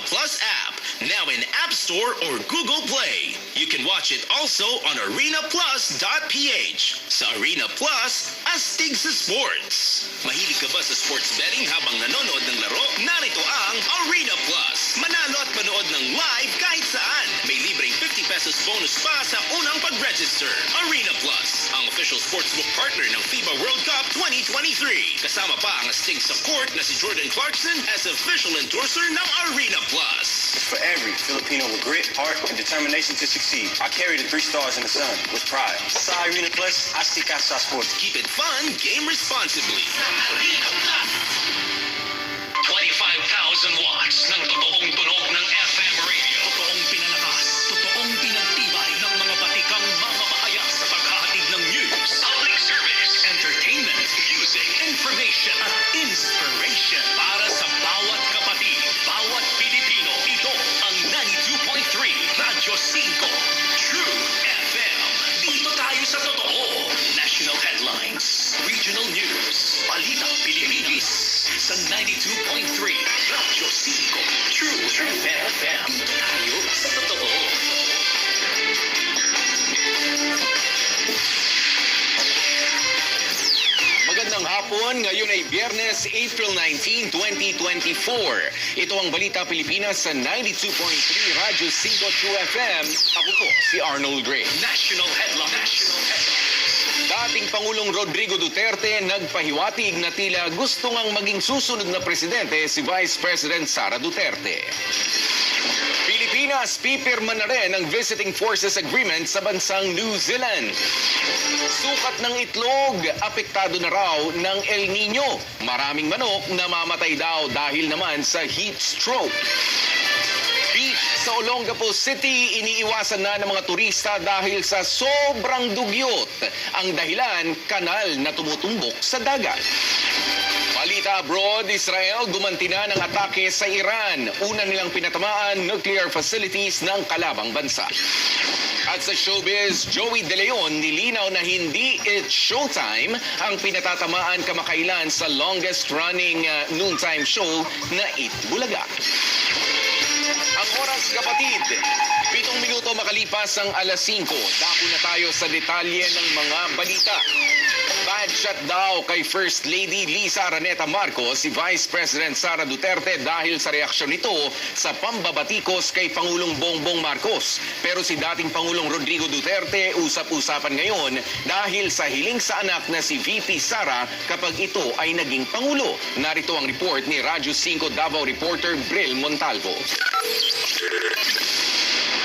Plus app, now in App Store or Google Play. You can watch it also on arenaplus.ph. Sa Arena Plus, astig sa sports. Mahilig ka ba sa sports betting habang nanonood ng laro? Narito ang Arena Plus. Manalo at manood ng live kahit saan. May libreng 50 pesos bonus pa sa unang pag-register. Arena Plus, ang official sportsbook partner ng FIBA World Cup 2023. Kasama pa ang astig sa court na si Jordan Clarkson as official endorser ng Arena Plus. For every Filipino with grit, heart, and determination to succeed, I carry the 3 stars in the sun with pride. Sa Arena Plus, astig ka sa sports. Keep it fun, game responsibly. Arena Plus. 25,000 watts ng totoong tunog ng FM radio. Totoong pinalakas, totoong pinagtibay ng mga batikang mamamahayag sa paghahatid ng news, public service, entertainment, music, information, at inspiration para sa bawat kapatid, bawat Pilipino. Ito ang 92.3 Radyo 5 True FM. Dito tayo sa totoo. National headlines, regional news, balita Pilipinas sa 92.3 Radyo 5 True FM. Tayo sa totoo. Magandang hapon, ngayon ay Biyernes, April 19, 2024. Ito ang Balita Pilipinas sa 92.3 Radyo 5 True FM. Ako po si Arnold Gray. National headlines. Dating Pangulong Rodrigo Duterte nagpahiwatig na tila gusto ngang maging susunod na presidente si Vice President Sara Duterte. Pilipinas pipirma na rin ang Visiting Forces Agreement sa bansang New Zealand. Sukat ng itlog, apektado na raw ng El Nino. Maraming manok namamatay daw dahil naman sa heat stroke. Beach sa Olongapo City, iniiwasan na ng mga turista dahil sa sobrang dugyot. Ang dahilan, kanal na tumutumbok sa dagat. Balita abroad, Israel gumanti na ng atake sa Iran. Una nilang pinatamaan nuclear facilities ng kalabang bansa. At sa showbiz, Joey De Leon nilinaw na hindi it's showtime ang pinatatamaan kamakailan sa longest-running noontime show na It Bulaga. Ang oras, kapatid, 7 minuto makalipas ang alas 5. Dako na tayo sa detalye ng mga balita. Bad shot daw kay First Lady Liza Araneta Marcos si Vice President Sara Duterte dahil sa reaksyon nito sa pambabatikos kay Pangulong Bongbong Marcos. Pero si dating Pangulong Rodrigo Duterte usap-usapan ngayon dahil sa hiling sa anak na si VP Sara kapag ito ay naging Pangulo. Narito ang report ni Radyo 5 Davao reporter Bril Montalvo.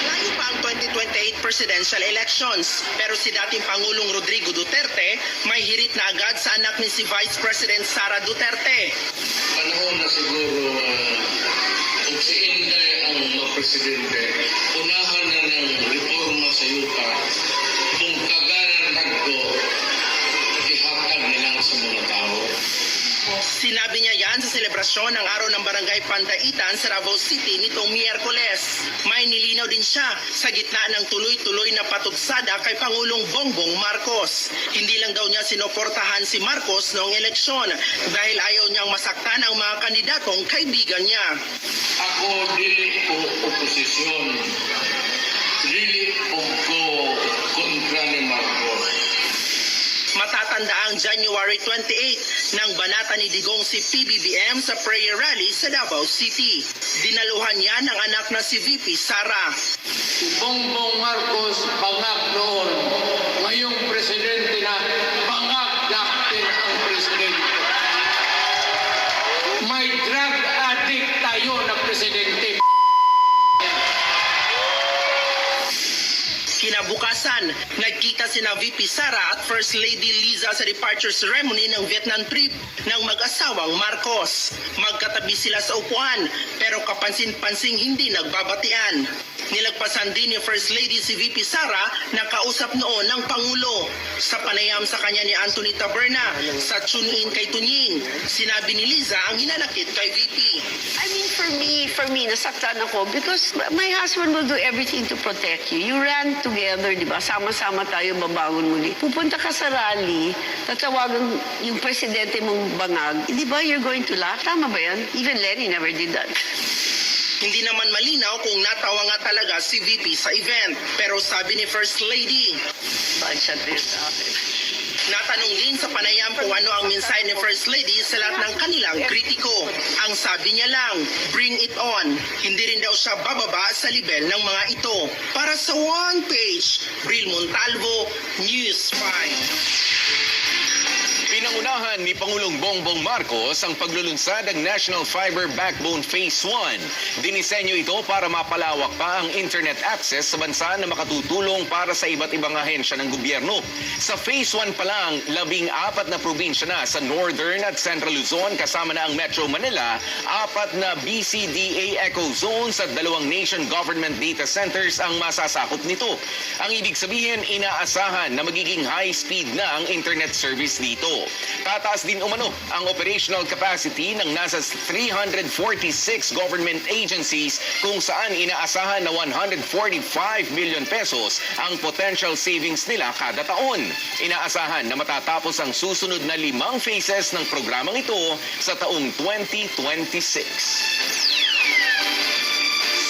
Malayo pa ang 2028 presidential elections, pero si dating Pangulong Rodrigo Duterte may hirit na agad sa anak ni si Vice President Sara Duterte. Panahon na siguro kung si Inday ang presidente, unahan na ng reforma sa yuta, kung kaganan nagdo, ihatag nilang sa mga tao. Sinabi niya yan sa selebrasyon ng Araw ng Barangay Pantaitan sa Davao City nitong Miyerkules. May nilinaw din siya sa gitna ng tuloy-tuloy na patutsada kay Pangulong Bongbong Marcos. Hindi lang daw niya sinuportahan si Marcos noong eleksyon dahil ayaw niyang masaktan ang mga kandidatong kaibigan niya. Ako dili ko oposisyon, dili ko kontra ni Marcos. Matatanda ang January 28 nang banata ni Digong si PBBM sa prayer rally sa Davao City. Dinaluhan niya ng anak na si VP Sara. Si Bongbong Marcos bangag noon, ngayong presidente na bangag natin ang presidente. May drug addict tayo na presidente. Kinabukasan, nagkita sina VP Sara at First Lady Liza sa departure ceremony ng Vietnam trip ng mag-asawang Marcos. Magkatabi sila sa upuan, pero kapansin-pansing hindi nagbabatian. Nilagpasan din ni First Lady si VP Sara na kausap noon ng Pangulo. Sa panayam sa kanya ni Anthony Taberna sa tune-in kay Tunying, sinabi ni Liza ang hinanakit kay VP. I mean, for me, nasaktan ako because my husband will do everything to protect you. You ran together, di ba? Sama-sama tayo babangon muli. Pupunta ka sa rally, tatawagan yung presidente mong bangag. Di ba, you're going to laugh? Tama ba yan? Even Lenny never did that. Hindi naman malinaw kung natawa nga talaga si VP sa event. Pero sabi ni First Lady, Budget din sa akin. natanong din sa panayam kung ano ang mensahe ni First Lady sa lahat ng kanilang kritiko. Ang sabi niya lang, bring it on. Hindi rin daw siya bababa sa level ng mga ito. Para sa One Page, Bril Montalvo, News 5. Pinangunahan ni Pangulong Bongbong Marcos ang paglulunsad ng National Fiber Backbone Phase 1. Dinisenyo ito para mapalawak pa ang internet access sa bansa na makatutulong para sa iba't ibang ahensya ng gobyerno. Sa Phase 1 pa lang, 14 na probinsya na sa Northern at Central Luzon kasama na ang Metro Manila, 4 na BCDA Eco Zones at 2 nation government data centers ang masasakop nito. Ang ibig sabihin, inaasahan na magiging high-speed na ang internet service dito. Tataas din umano ang operational capacity ng nasa 346 government agencies kung saan inaasahan na 145 million pesos ang potential savings nila kada taon. Inaasahan na matatapos ang susunod na 5 phases ng programang ito sa taong 2026.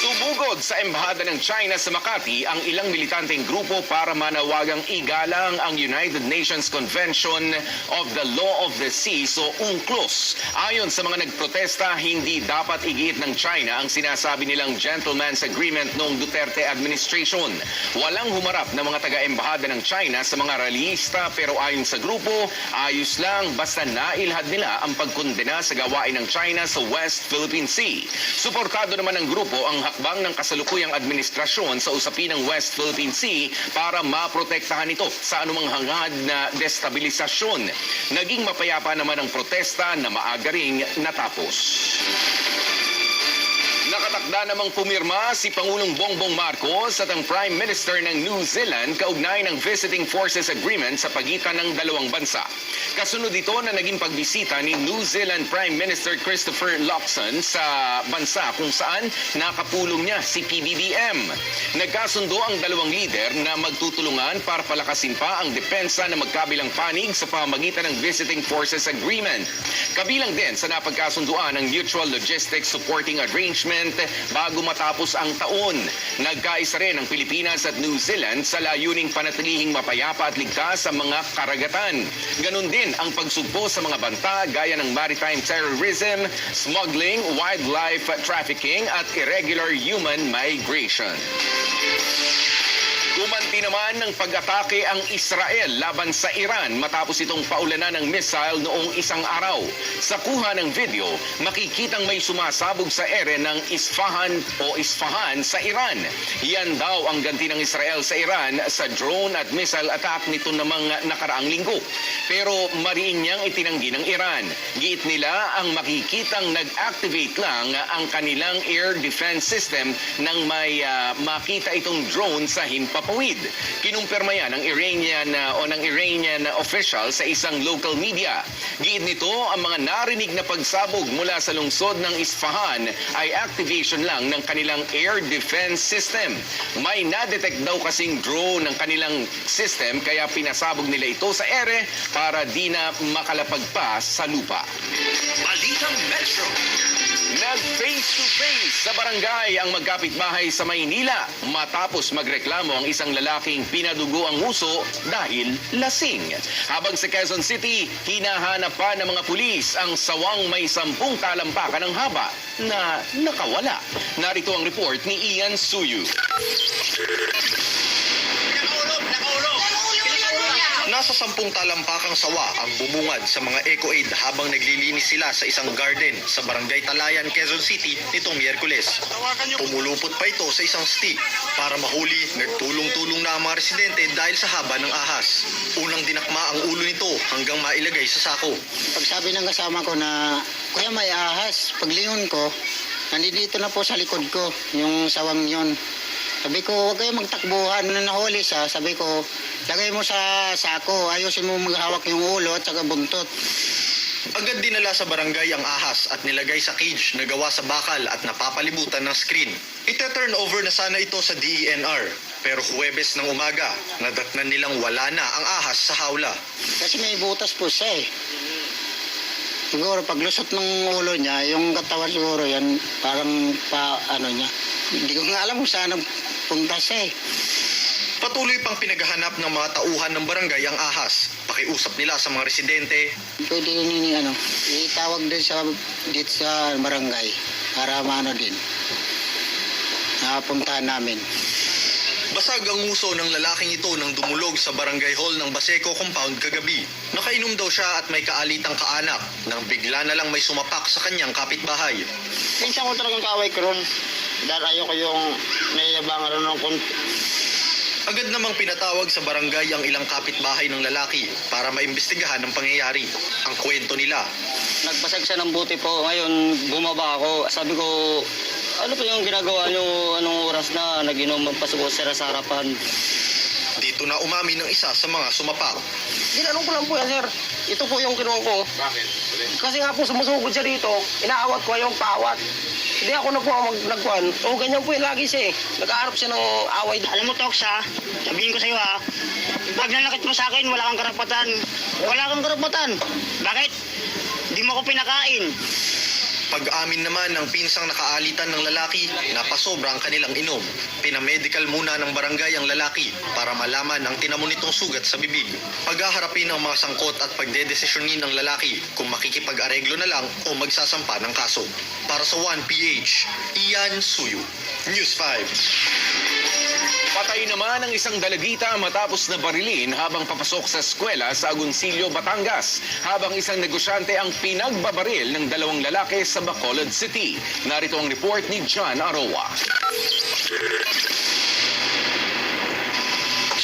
Sumugod sa embahada ng China sa Makati ang ilang militanteng grupo para manawagang igalang ang United Nations Convention of the Law of the Sea o UNCLOS. Ayon sa mga nagprotesta, hindi dapat igiit ng China ang sinasabi nilang gentleman's agreement noong Duterte administration. Walang humarap na mga taga-embahada ng China sa mga rallyista pero ayon sa grupo, ayos lang basta nailhad nila ang pagkondena sa gawain ng China sa West Philippine Sea. Suportado naman ng grupo ang hakbang ng kasalukuyang administrasyon sa usapin ng West Philippine Sea para maprotektahan ito sa anumang hangad na destabilisasyon. Naging mapayapa naman ang protesta na maaga ring natapos. Nakatakda namang pumirma si Pangulong Bongbong Marcos at ang Prime Minister ng New Zealand kaugnay ng Visiting Forces Agreement sa pagitan ng dalawang bansa. Kasunod ito na naging pagbisita ni New Zealand Prime Minister Christopher Luxon sa bansa kung saan nakapulong niya si PBBM. Nagkasundo ang dalawang lider na magtutulungan para palakasin pa ang depensa na magkabilang panig sa pamamagitan ng Visiting Forces Agreement. Kabilang din sa napagkasunduan ang Mutual Logistics Supporting Arrangement bago matapos ang taon. Nagkaisa rin ang Pilipinas at New Zealand sa layuning panatilihing mapayapa at ligtas sa mga karagatan. Ganon din ang pagsugpo sa mga banta gaya ng maritime terrorism, smuggling, wildlife trafficking at irregular human migration. Gumanti naman ng pag-atake ang Israel laban sa Iran matapos itong paulanan ng missile noong isang araw. Sa kuha ng video, makikitang may sumasabog sa ere ng Isfahan sa Iran. Yan daw ang ganti ng Israel sa Iran sa drone at missile attack nito namang nakaraang linggo. Pero mariin niyang itinanggi ng Iran. Giit nila ang makikitang nag-activate lang ang kanilang air defense system nang may makita itong drone sa himpapawid. Kinumpirma yan ng Iranian official sa isang local media. Giit nito, ang mga narinig na pagsabog mula sa lungsod ng Isfahan ay activation lang ng kanilang air defense system. May na-detect daw kasing drone ng kanilang system kaya pinasabog nila ito sa ere para di na makalapag pa sa lupa. Balitang Metro. Nag-face-to-face sa barangay ang magkapitbahay sa Maynila matapos magreklamo ang isang lalaking pinadugo ang uso dahil lasing. Habang sa Quezon City, hinahanap pa ng mga pulis ang sawang may 10 talampakan ng haba na nakawala. Narito ang report ni Ian Suyu. Nasa 10 talampakang sawa ang bumungad sa mga Eco-Aid habang naglilinis sila sa isang garden sa Barangay Talayan, Quezon City nitong Miyerkules. Pumulupot pa ito sa isang stick para mahuli. Nagtulong-tulong na ang mga residente dahil sa haba ng ahas. Unang dinakma ang ulo nito hanggang mailagay sa sako. Pagsabi ng kasama ko na, Kuya may ahas, paglingon ko, nandito na po sa likod ko, yung sawang yon. Sabi ko, huwag kayo magtakbuhan. Nung nahuli siya, sabi ko, lagay mo sa sako, ayusin mo maghawak yung ulo at saka buntot. Agad dinala sa barangay ang ahas at nilagay sa cage na gawa sa bakal at napapalibutan ng screen. Ite-turn over na sana ito sa DENR. Pero Huwebes ng umaga, nadatnan nilang wala na ang ahas sa hawla. Kasi may butas po siya eh. Siguro paglusot ng ulo niya, yung katawan siguro yan, parang niya. Hindi ko nga alam kung saan nagpunta siya eh. Patuloy pang pinaghahanap ng mga tauhan ng barangay ang ahas. Pakiusap nila sa mga residente. Pwede itawag din dito sa barangay para din. Napuntahan namin. Basag ang uso ng lalaking ito nang dumulog sa barangay hall ng Baseco compound kagabi. Nakainom daw siya at may kaalitang kaanak nang bigla na lang may sumapak sa kanyang kapitbahay. Minsan ko talagang kaaway ko ron. Dahil ayoko yung nayayabangan ron ng konti. Agad namang pinatawag sa barangay ang ilang kapitbahay ng lalaki para maimbestigahan ang pangyayari. Ang kwento nila. Nagbasag siya ng buti po. Ngayon, bumaba ako. Sabi ko, ano po yung ginagawa nyo? Anong oras na nag-inom pa sa harapan? Dito na umamin ng isa sa mga sumapak. Ginanong ko lang po yan, sir. Ito po yung kinuha ko. Bakit? Kasi nga po sumusugod siya dito. Inaawat ko yung paawat. Hindi ako na po ang nagkuhan. O ganyan po yung lagi siya eh. Nag-aarap siya ng away. Alam mo, Toksa, sabihin ko sa iyo ha, pag nanakit mo sa akin, wala kang karapatan. Wala kang karapatan. Bakit? Hindi mo ako pinakain. Pag-amin naman ng pinsang nakaalitan ng lalaki, napasobra ang kanilang inom. Pinamedical muna ng barangay ang lalaki para malaman ang tinamo nitong sugat sa bibig. Pag-aharapin ang mga sangkot at pagdedesisyonin ng lalaki kung makikipag-areglo na lang o magsasampa ng kaso. Para sa 1PH, Ian Suyu, News 5. Patay naman ang isang dalagita matapos na barilin habang papasok sa eskwela sa Agoncillo, Batangas. Habang isang negosyante ang pinagbabaril ng dalawang lalaki sa Bacolod City. Narito ang report ni John Aroa.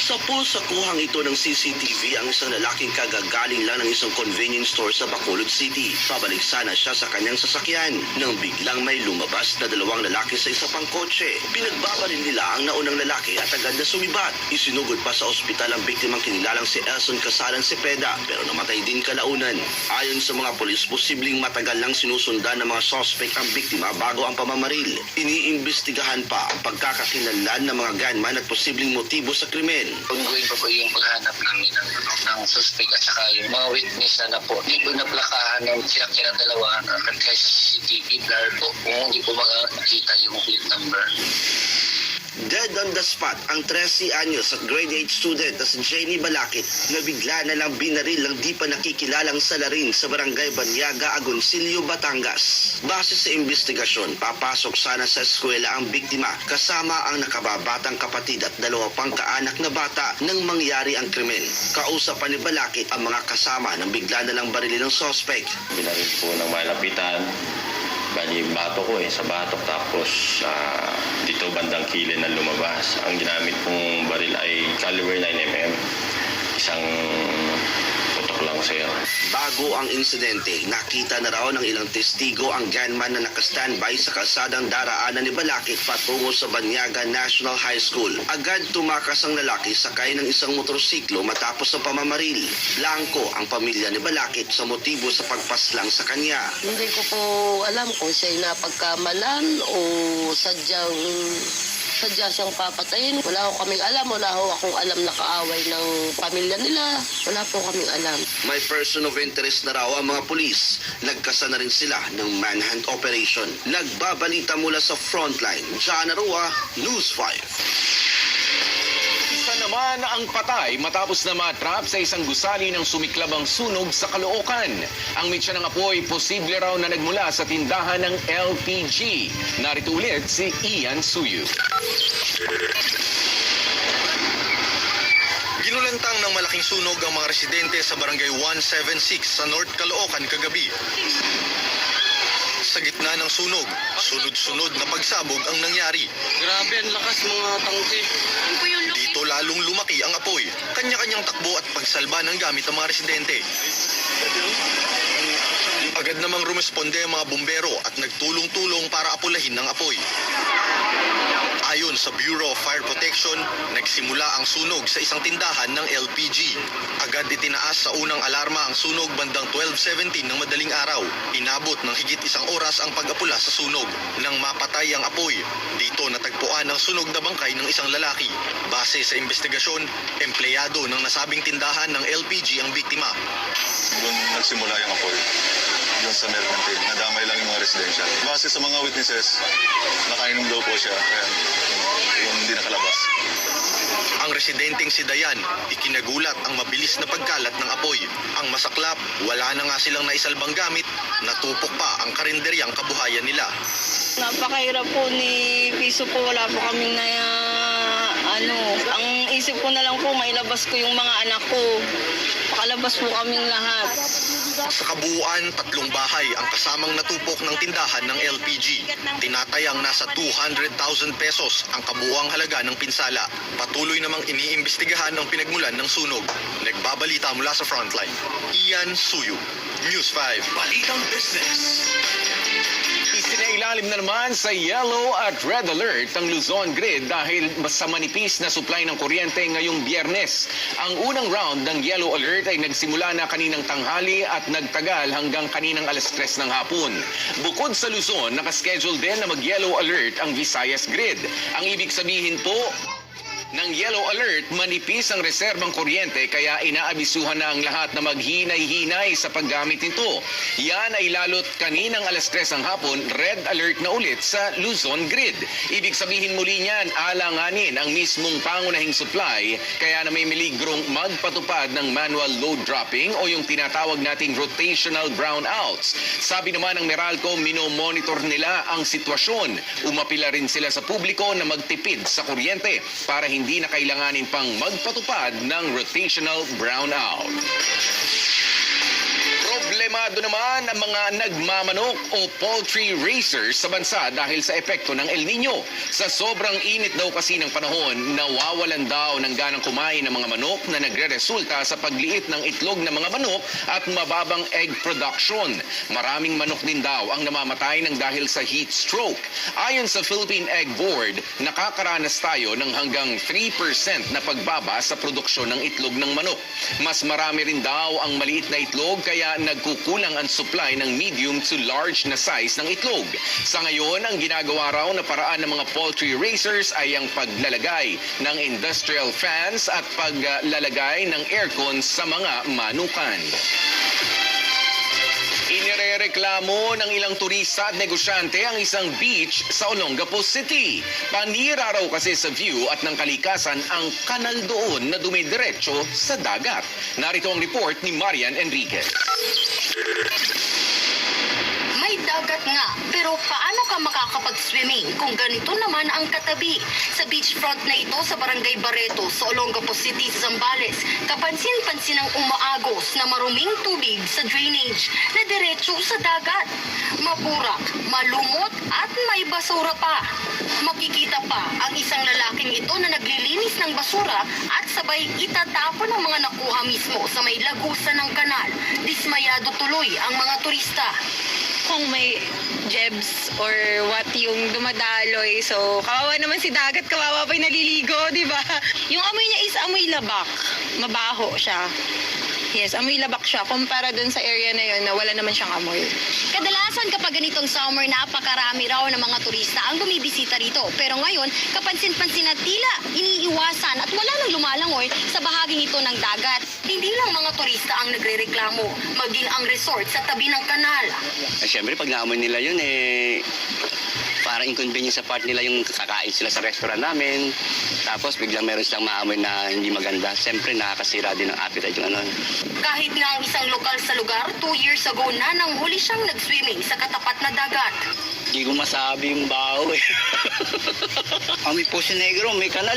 Sa pulsakuhang ito ng CCTV ang isang lalaking kagagaling lang ng isang convenience store sa Bacolod City. Pabalik sana siya sa kanyang sasakyan nang biglang may lumabas na dalawang lalaki sa isa pang kotse. Pinagbabaril nila ang naunang lalaki at agad na sumibat. Isinugod pa sa ospital ang biktimang kinilalang si Elson Casalan Cepeda pero namatay din kalaunan. Ayon sa mga polis, posibleng matagal lang sinusundan ng mga suspect ang biktima bago ang pamamaril. Iniimbestigahan pa ang pagkakakilanlan ng mga gunman at posibleng motibo sa krimen. Ongoing pa po yung paghanap namin ng suspect at saka yung mga witness na po. Hindi po naplakahan ng silang dalawa kaya sa CCTV blur po kung hindi po makakita yung plate number. Dead on the spot ang 13 anyos at grade 8 student na si Jenny Balakit na bigla na lang binaril ng di pa nakikilalang salarin sa barangay Banyaga, Agoncillo, Batangas. Base sa investigasyon, papasok sana sa eskwela ang biktima kasama ang nakababatang kapatid at dalawa pang kaanak na bata nang mangyari ang krimen. Kausapan ni Balakit ang mga kasama nang bigla na lang barilin ng suspect. Binaril po ng malapitan. Bali, bato ko sa batok tapos dito bandang kilid na lumabas. Ang ginamit kong baril ay caliber 9mm. Isang putok lang sir. Bago ang insidente, nakita na raw ng ilang testigo ang gunman na nakastandby sa kalsadang daraanan ni Balakit patungo sa Banyaga National High School. Agad tumakas ang lalaki sakay ng isang motorsiklo matapos ang pamamaril. Blanco ang pamilya ni Balakit sa motibo sa pagpaslang sa kanya. Hindi ko po alam kung siya'y napagkamalan o sadya siyang papatayin. Wala ko kaming alam. Wala ko akong alam na kaaway ng pamilya nila. Wala po kaming alam. May person of interest na raw ang mga pulis. Nagkasa na rin sila ng manhunt operation. Nagbabalita mula sa frontline. John Arua, News 5. Isa naman ang patay matapos na matrap sa isang gusali ng sumiklabang sunog sa Caloocan. Ang mitya ng apoy, posible raw na nagmula sa tindahan ng LPG. Narito ulit si Ian Suyu. Ginulantang ng malaking sunog ang mga residente sa barangay 176 sa North Caloocan kagabi. Sa gitna ng sunog, sunod-sunod na pagsabog ang nangyari. Grabe, ang lakas mga tangke. Dito lalong lumaki ang apoy, kanya-kanyang takbo at pagsalba ng gamit ng mga residente. Agad namang rumesponde ang mga bumbero at nagtulong-tulong para apulahin ng apoy. Ayon sa Bureau of Fire Protection, nagsimula ang sunog sa isang tindahan ng LPG. Agad itinaas sa unang alarma ang sunog bandang 12:17 ng madaling araw. Inabot ng higit isang oras ang pag-apula sa sunog. Nang mapatay ang apoy, dito natagpuan ang sunog na bangkay ng isang lalaki. Base sa investigasyon, empleyado ng nasabing tindahan ng LPG ang biktima. Doon nagsimula yung apoy. doon sa mercantile. Nadamay lang yung mga residential. Base sa mga witnesses, nakainom daw po siya. Kaya yung hindi nakalabas. Ang residenteng si Dayan, ikinagulat ang mabilis na pagkalat ng apoy. Ang masaklap, wala na nga silang naisalbang gamit, natupok pa ang karinderyang kabuhayan nila. Napakahirap po ni Piso po, wala po kaming ang isip ko na lang po, mailabas ko yung mga anak ko. Pakalabas po kaming lahat. Sa kabuuan, 3 bahay ang kasamang natupok ng tindahan ng LPG. Tinatayang nasa 200,000 pesos ang kabuuang halaga ng pinsala. Patuloy namang iniimbestigahan ang pinagmulan ng sunog. Nagbabalita mula sa frontline. Ian Suyu, News 5. Balitang Business. Isinailalim na naman sa yellow at red alert ang Luzon Grid dahil sa manipis na supply ng kuryente ngayong Biyernes. Ang unang round ng yellow alert ay nagsimula na kaninang tanghali at nagtagal hanggang kaninang alas 3 ng hapon. Bukod sa Luzon, nakaschedule din na mag-yellow alert ang Visayas Grid. Ang ibig sabihin po, ng yellow alert, manipis ang reserbang kuryente kaya inaabisuhan na ang lahat na maghinay-hinay sa paggamit nito. Yan ay lalo't kaninang alas 3 ng hapon, red alert na ulit sa Luzon Grid. Ibig sabihin muli niyan, alanganin ang mismong pangunahing supply kaya na may miligrong magpatupad ng manual load dropping o yung tinatawag nating rotational brownouts. Sabi naman ng Meralco, minomonitor nila ang sitwasyon. Umapila rin sila sa publiko na magtipid sa kuryente para hindi na kailanganin pang magpatupad ng rotational brownout. Problemado naman ang mga nagmamanok o poultry raisers sa bansa dahil sa epekto ng El Nino. Sa sobrang init daw kasi ng panahon, nawawalan daw ng ganang kumain ng mga manok na nagre-resulta sa pagliit ng itlog ng mga manok at mababang egg production. Maraming manok din daw ang namamatay ng dahil sa heat stroke. Ayon sa Philippine Egg Board, nakakaranas tayo ng hanggang 3% na pagbaba sa produksyon ng itlog ng manok. Mas marami rin daw ang maliit na itlog kaya nagkukulang ang supply ng medium to large na size ng itlog. Sa ngayon, ang ginagawa raw na paraan ng mga poultry raisers ay ang paglalagay ng industrial fans at paglalagay ng aircon sa mga manukan. Inirereklamo ng ilang turista at negosyante ang isang beach sa Olongapo City. Panira raw kasi sa view at ng kalikasan ang kanal doon na dumidiretso sa dagat. Narito ang report ni Marian Enriquez. May dagat nga, pero paano ka makakapag-swimming kung ganito naman ang katabi? Sa beachfront na ito sa Barangay Barreto sa Olongapo City, Zambales, kapansin-pansin ang umaagos na maruming tubig sa drainage na diretso sa dagat. Mapurak, malumot at may basura pa. Makikita pa ang isang lalaking ito na naglilinis ng basura at sabay itatapon ang mga nakuha mismo sa may lagusan ng kanal. Dismayado tuloy ang mga turista. Kung may jebs or what yung dumadaloy. So, kawawa naman si dagat, kawawa pa'y naliligo, di ba? Yung amoy niya is amoy labak. Mabaho siya. Yes, amoy labak siya kumpara dun sa area na yun na wala naman siyang amoy. Kadalasan kapag ganitong summer, napakarami raw ng mga turista ang bumibisita rito. Pero ngayon, kapansin-pansin na tila iniiwasan at wala nang lumalangoy sa bahaging ito ng dagat. Hindi lang mga turista ang nagrereklamo, maging ang resort sa tabi ng kanal. Siyempre, pag naamoy nila yun, parang inconvenience sa part nila yung kakain sila sa restaurant namin. Tapos biglang meron silang maamoy na hindi maganda. Siyempre, nakakasira din ang appetite yung ano. Kahit nga ang isang lokal sa lugar, 2 years ago na nang huli siyang nag-swimming sa katapat na dagat. Hindi ko masabi yung baho eh. Amoy Poso Negro, may kanal.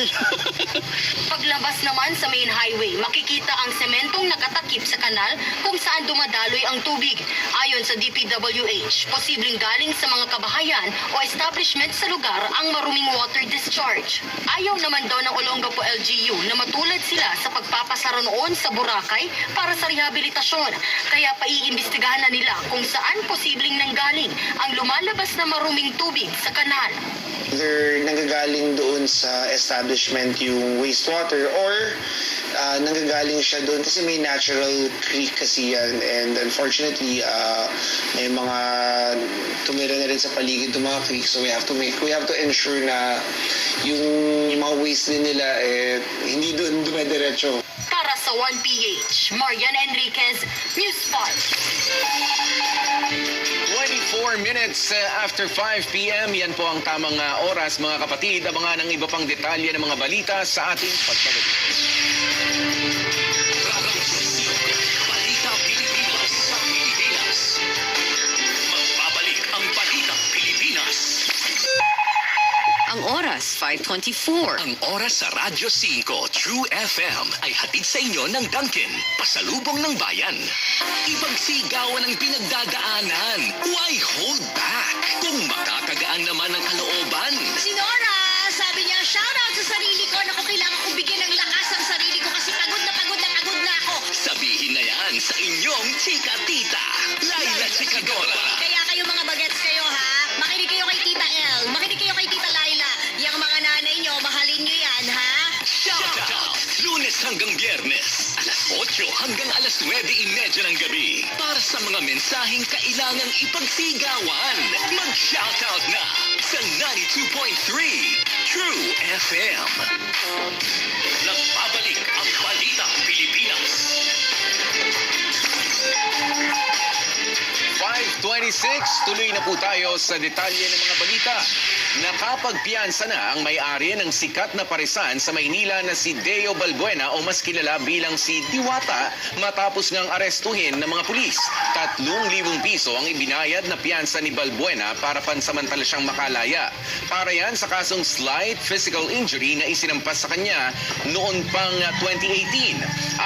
Paglabas naman sa main highway, makikita ang sementong nakatakip sa kanal kung saan dumadaloy ang tubig. Ayon sa DPWH, posibleng galing sa mga kabahayan o establishment sa lugar ang maruming water discharge. Ayaw naman daw ng Olongapo LGU na matulad sila sa pagpapasara noon sa Boracay para sa rehabilitasyon. Kaya paiimbestigahan na nila kung saan posibleng nanggaling ang lumalabas na maruming tubig sa kanal. Either nanggagaling doon sa establishment yung wastewater or nanggagaling siya doon kasi may natural creek kasi yan, and unfortunately may mga tumira na rin sa paligid ng mga creek, so we have to ensure na yung mga waste din nila hindi doon dumediretso. Para sa 1PH, Marian Enriquez, News 5. minutes after 5 p.m. Yan po ang tamang oras, mga kapatid. Abangan ang iba pang detalye ng mga balita sa ating pagpapalita. Balita Pilipinas sa Pilipinas. Magbabalik ang Balita Pilipinas. Ang oras, 5:24. Ang oras sa Radyo 5 True FM ay hatid sa inyo ng Dunkin, pasalubong ng bayan. Ipagsigawan ang pinagdadaanan. Why hold back? Kung makakagaan naman ang kalooban. Si Nora, sabi niya, shoutout sa sarili ko na kailangan ko bigyan ng lakas ang sarili ko kasi pagod na ako. Sabihin na yan sa inyong chika tita, Laila Chikadora. Kaya kayo mga bagets kayo ha, makinig kayo kay Tita El, makinig kayo kay Tita Laila. Yang mga nanay nyo, mahalin nyo yan ha. Shout out! Lunes hanggang Biyernes, alas 8 hanggang alas 9:30 ng gabi. Para sa mga mensaheng kailangang ipagsigawan, mag-shoutout na sa 92.3 True FM. Nagbabalik ang Balita Pilipinas. 5:26, tuloy na po tayo sa detalye ng mga balita. Nakapagpiyansa na ang may-ari ng sikat na paresan sa Maynila na si Deo Balbuena o mas kilala bilang si Diwata matapos ngang arestuhin ng mga pulis. 3,000 piso ang ibinayad na piyansa ni Balbuena para pansamantala siyang makalaya. Para yan sa kasong slight physical injury na isinampas sa kanya noon pang 2018.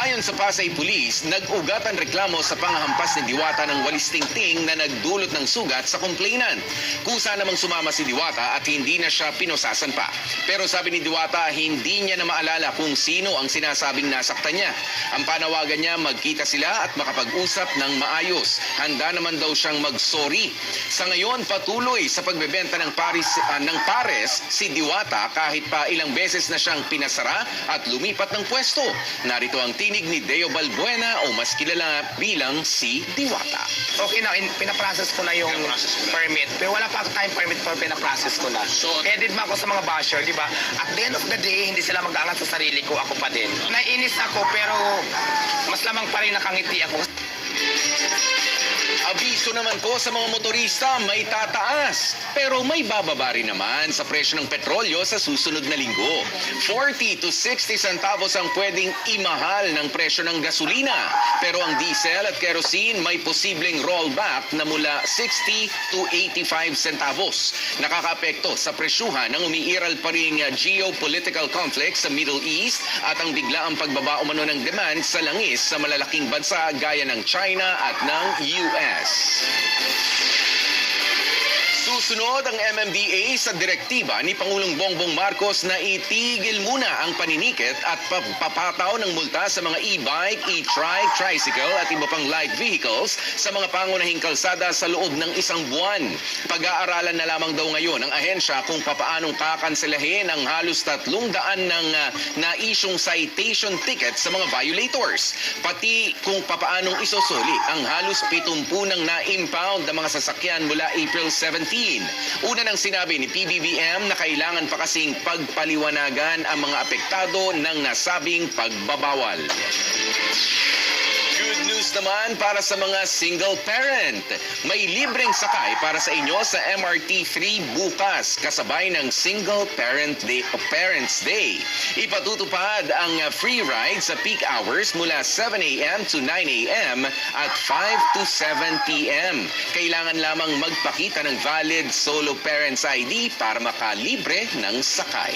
Ayon sa Pasay Police, nag-ugat ang reklamo sa panghampas ni Diwata ng walis tingting na nagdulot ng sugat sa complainant. Kusa namang sumama si Diwata at hindi na siya pinosasan pa. Pero sabi ni Diwata, hindi niya na maalala kung sino ang sinasabing nasaktan niya. Ang panawagan niya, magkita sila at makapag-usap ng maayos. Handa naman daw siyang mag-sorry. Sa ngayon, patuloy sa pagbebenta ng pares si Diwata kahit pa ilang beses na siyang pinasara at lumipat ng pwesto. Narito ang tinig ni Deo Balbuena o mas kilala bilang si Diwata. Okay na, pinaprocess ko na yung permit. Pero wala pa ako time permit pero pinaprocess ko na. So, edit mo ako sa mga basher, di ba? At the end of the day, hindi sila mag-aangat sa sarili ko, ako pa din. Naiinis ako pero mas lamang pa rin nakangiti ako. Abiso naman po sa mga motorista, may tataas. Pero may bababa rin naman sa presyo ng petrolyo sa susunod na linggo. 40 to 60 centavos ang pwedeng imahal ng presyo ng gasolina. Pero ang diesel at kerosene may posibleng rollback na mula 60 to 85 centavos. Nakakaapekto sa presyuhan ng umiiral pa ring geopolitical conflict sa Middle East at ang biglaang pagbaba umano ng demand sa langis sa malalaking bansa gaya ng China at ng US. Susunod ang MMDA sa direktiba ni Pangulong Bongbong Marcos na itigil muna ang paninikit at papataw ng multa sa mga e-bike, e-trike, tricycle at iba pang light vehicles sa mga pangunahing kalsada sa loob ng isang buwan. Pag-aaralan na lamang daw ngayon ng ahensya kung papaanong kakanselahin ang halos 300 ng na-isyong citation tickets sa mga violators. Pati kung papaanong isosoli ang halos 70 ng na-impound na mga sasakyan mula April 17. Una nang sinabi ni PBBM na kailangan pa kasing pagpaliwanagan ang mga apektado ng nasabing pagbabawal. Good news naman para sa mga single parent. May libreng sakay para sa inyo sa MRT 3 bukas kasabay ng Single Parents Day. Ipatutupad ang free ride sa peak hours mula 7 a.m. to 9 a.m. at 5 to 7 p.m. Kailangan lamang magpakita ng valid solo parents ID para makalibre ng sakay.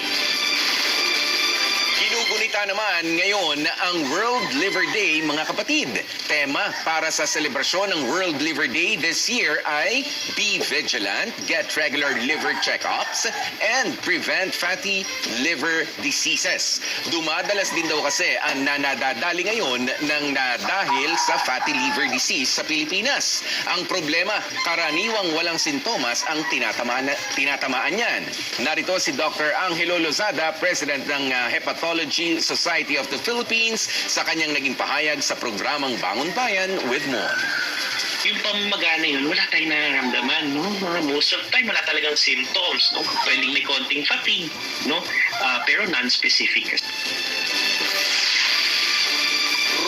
Ginugunita naman ngayon ang World Liver Day, mga kapatid. Tema para sa selebrasyon ng World Liver Day this year ay Be Vigilant, Get Regular Liver Checkups, and Prevent Fatty Liver Diseases. Dumadalas din daw kasi ang nanadadali ngayon ng dahil sa fatty liver disease sa Pilipinas. Ang problema, karaniwang walang sintomas ang tinatamaan niyan. Narito si Dr. Angelo Lozada, President ng Hepatology Society of the Philippines, sa kanyang naging pahayag sa programang Bangon Bayan with Mon. Yung pamamaga na yun, wala tayong nararamdaman, no? Most of the time, wala talagang symptoms, no? Pwedeng may konting fatigue, no? Pero non-specific.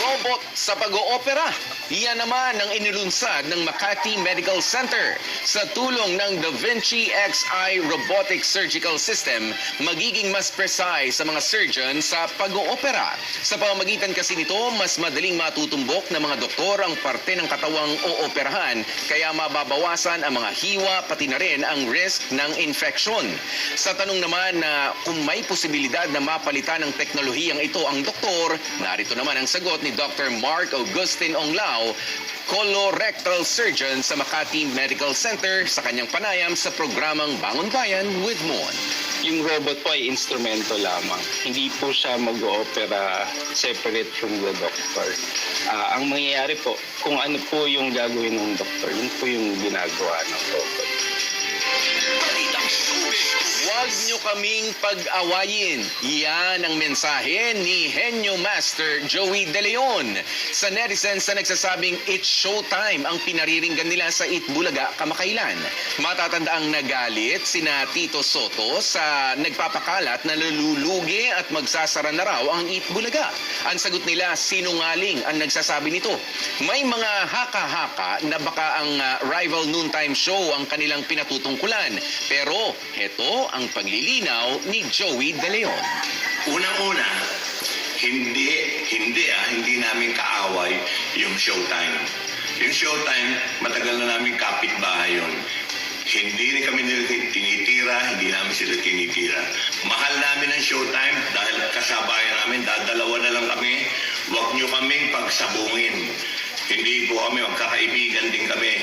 Robot sa sa pag-oopera. Yan naman ang inilunsad ng Makati Medical Center. Sa tulong ng Da Vinci XI Robotic Surgical System, magiging mas precise sa mga surgeon sa pag-oopera. Sa pamamagitan kasi nito, mas madaling matutumbok ng mga doktor ang parte ng katawang ooperahan, kaya mababawasan ang mga hiwa pati na rin ang risk ng infection. Sa tanong naman na kung may posibilidad na mapalitan ng teknolohiyang ito ang doktor, narito naman ang sagot ni Dr. Mark Augustin Onglao, colorectal surgeon sa Makati Medical Center sa kanyang panayam sa programang Bangon Bayan with Mon. Yung robot po ay instrumento lamang. Hindi po siya mag-opera separate from the doctor. Ang mangyayari po, kung ano po yung gagawin ng doctor, yun po yung ginagawa ng robot. Huwag nyo kaming pag-awayin. Yan ang mensahe ni Henyo Master Joey De Leon sa netizens na nagsasabing it's showtime ang pinariringgan nila sa Eat Bulaga kamakailan. Matatandaang nagalit sina Tito Soto sa nagpapakalat na lululugi at magsasara na raw ang Eat Bulaga. Ang sagot nila, sinungaling ang nagsasabi nito. May mga haka-haka na baka ang rival noontime show ang kanilang pinatutungkulan. Pero heto ang paglilinaw ni Joey De Leon. Unang-una, hindi namin kaaway yung Showtime. Yung Showtime, matagal na namin kapitbahay yun. Hindi rin kami nila tinitira, hindi namin sila tinitira. Mahal namin ang Showtime dahil kasabayan namin, dadalawa na lang kami. Huwag nyo kaming pagsabungin. Hindi po kami, magkakaibigan din kami.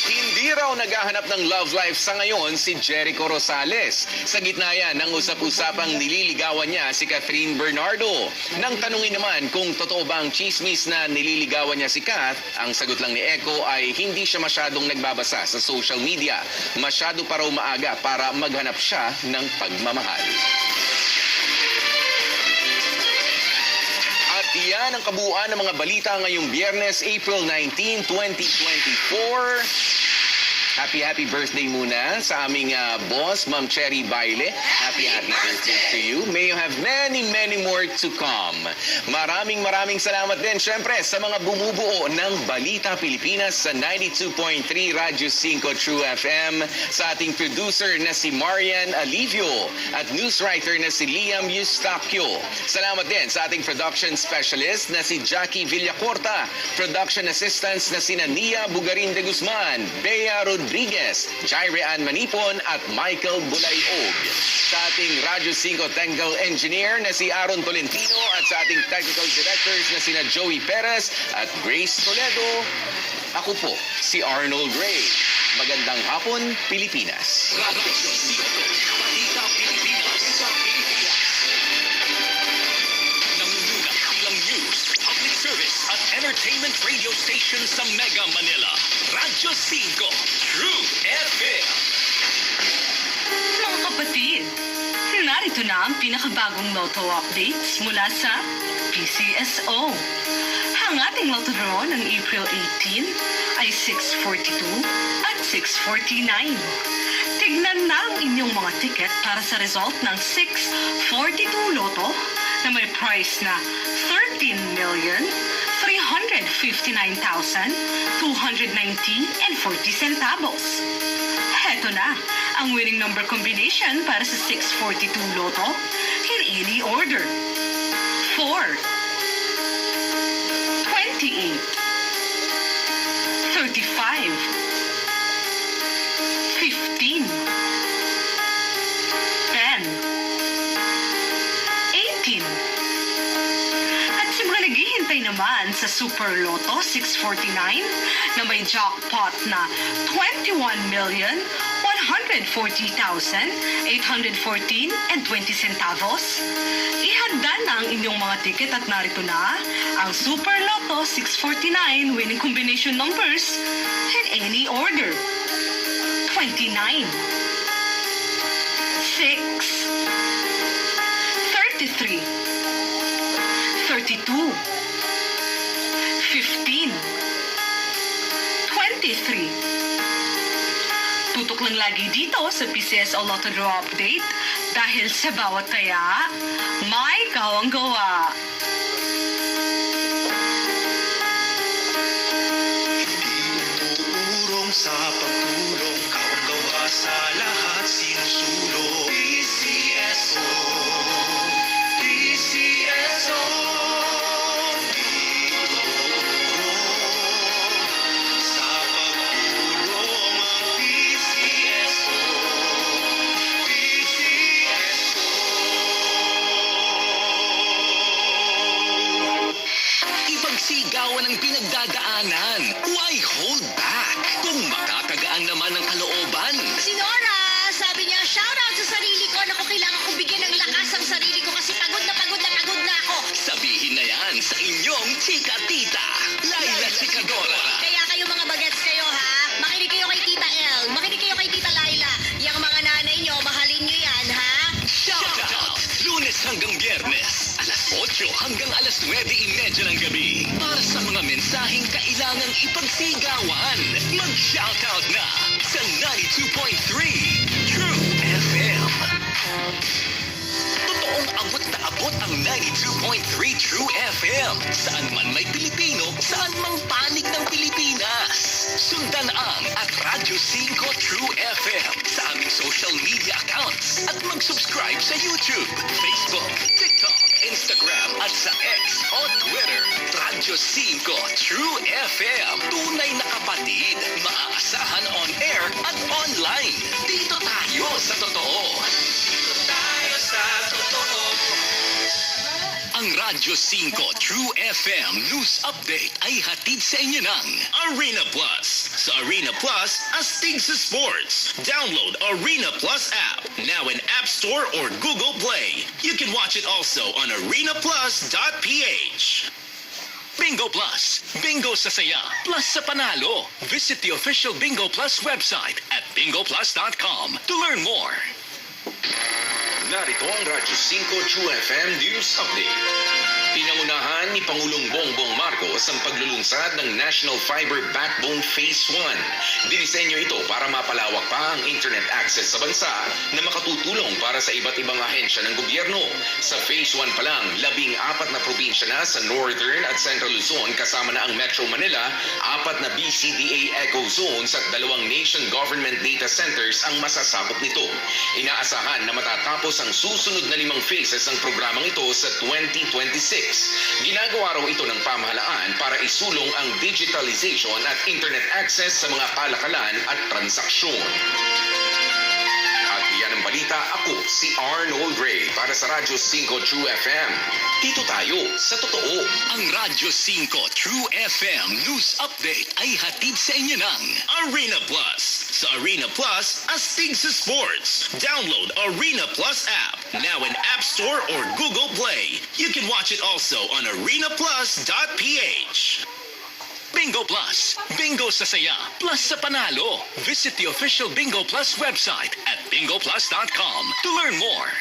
Hindi raw naghahanap ng love life sa ngayon si Jericho Rosales. Sa gitna yan ng usap-usapang nililigawan niya si Catherine Bernardo. Nang tanungin naman kung totoo ba ang chismis na nililigawan niya si Kath, ang sagot lang ni Echo ay hindi siya masyadong nagbabasa sa social media. Masyado pa raw maaga para maghanap siya ng pagmamahal. At yan ang kabuuan ng mga balita ngayong Biyernes, April 19, 2024. Happy birthday muna sa aming boss, Ma'am Cherry Baile. Happy birthday to you. May you have many more to come. Maraming salamat din syempre sa mga bumubuo ng Balita Pilipinas sa 92.3 Radyo 5 True FM, sa ating producer na si Marian Alivio at news writer na si Liam Eustaquio. Salamat din sa ating production specialist na si Jackie Villacorta, production assistants na sina Nia Bugarin de Guzman, Bea Rodriguez, Jaire Ann Manipon at Michael Bulayog. Sa ating Radyo 5 technical engineer na si Aaron Tolentino at sa ating technical directors na sina Joey Perez at Grace Toledo. Ako po si Arnold Ray. Magandang hapon, Pilipinas. Radyo 5, Balita Pilipinas sa Pilipinas. Nangunguna bilang news, public service at entertainment radio station sa Mega Manila. Radyo 5, True FM. Mga kapatid, narito na ang pinakabagong Lotto updates mula sa PCSO. Ang ating Lotto draw ng April 18 ay 642 at 649. Tignan na ang inyong mga ticket para sa result ng 642 Lotto na may price na 13,359,290.40. Heto na ang winning number combination para sa 642 Lotto in any order. 4, 28, 35, 15, 10, 18. At sa mga naghihintay naman sa Super Lotto 649 na may jackpot na 21,140,814.20 centavos, ihanda na ang inyong mga tiket at narito na ang Super Lotto 649 winning combination numbers in any order. 29, 6, 33, 32, 15, 23. Tutok lang lagi dito sa PCSO Lotto Draw Update dahil sa bawat taya, may kawang gawa. sigawan ang pinagdadaanan. Why hold back? Kung makakagaan naman ang kalooban. Si Nora, sabi niya, shoutout sa sarili ko. Naku, kailangan ko bigyan ng lakas ang sarili ko kasi pagod na ako. Sabihin na yan sa inyong chika-tita, Laila Chikadora. Kaya kayo mga bagets kayo ha, makinig kayo kay Tita El, makinig kayo kay Tita Laila. Yang mga nanay nyo, mahalin nyo yan ha. Shoutout! Lunes hanggang Biyernes, alas 8 hanggang alas 9:30 ng gabi. Para sa mga mensaheng kailangang ipagsigawan, mag-shoutout na sa 92.3 True FM. Totoong abot na abot ang 92.3 True FM. Saan man may Pilipino, saan mang panig ng Pilipinas. Sundan ang @Radyo 5 True FM sa aming social media accounts at mag-subscribe sa YouTube, Facebook, TikTok, Instagram at sa X o Twitter. Radyo 5 True FM. Tunay na kapatid. Maaasahan on air at online. Dito tayo sa totoo. Dito tayo sa totoo. Ang Radyo 5 True FM News Update ay hatid sa inyo ng Arena Plus. Sa Arena Plus, astig sa sports. Download Arena Plus app. Now in App Store or Google Play. You can watch it also on arenaplus.ph. Bingo Plus. Bingo sa saya. Plus sa panalo. Visit the official Bingo Plus website at bingoplus.com to learn more. Narito ang Radyo 5 True FM News Update. Pinangunahan ni Pangulong Bongbong Marcos ang paglulunsad ng National Fiber Backbone Phase 1. Dinisenyo ito para mapalawak pa ang internet access sa bansa na makatutulong para sa iba't ibang ahensya ng gobyerno. Sa Phase 1 pa lang, 14 na probinsya na sa Northern at Central Luzon kasama na ang Metro Manila, 4 na BCDA Eco Zones at 2 Nation Government Data Centers ang masasakop nito. Inaasahan na matatapos ang susunod na 5 phases ng programang ito sa 2026. Ginagawa raw ito ng pamahalaan para isulong ang digitalization at internet access sa mga kalakalan at transaksyon. At yan ang balita, ako si Arnold Ray para sa Radyo 5 True FM. Dito tayo sa totoo. Ang Radyo 5 True FM News Update ay hatid sa inyo ng Arena Plus. Sa Arena Plus, astig sa sports. Download Arena Plus app. Now in App Store or Google Play. You can watch it also on arenaplus.ph. Bingo Plus. Bingo sa saya. Plus sa panalo. Visit the official Bingo Plus website at bingoplus.com to learn more.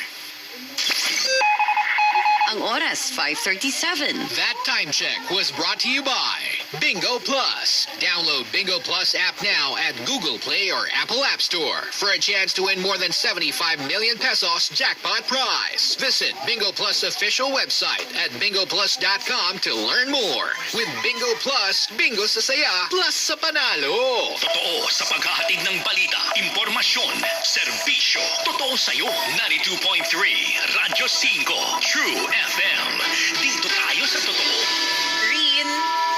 Ang oras, 5:37. That time check was brought to you by Bingo Plus. Download Bingo Plus app now at Google Play or Apple App Store for a chance to win more than 75 million pesos jackpot prize. Visit Bingo Plus official website at bingoplus.com to learn more. With Bingo Plus, bingo sa saya, plus sa panalo. Totoo sa paghahatid ng balita, impormasyon, serbisyo. Totoo sa'yo, 92.3 Radyo 5 True FM. Dito tayo sa totoo. Rin,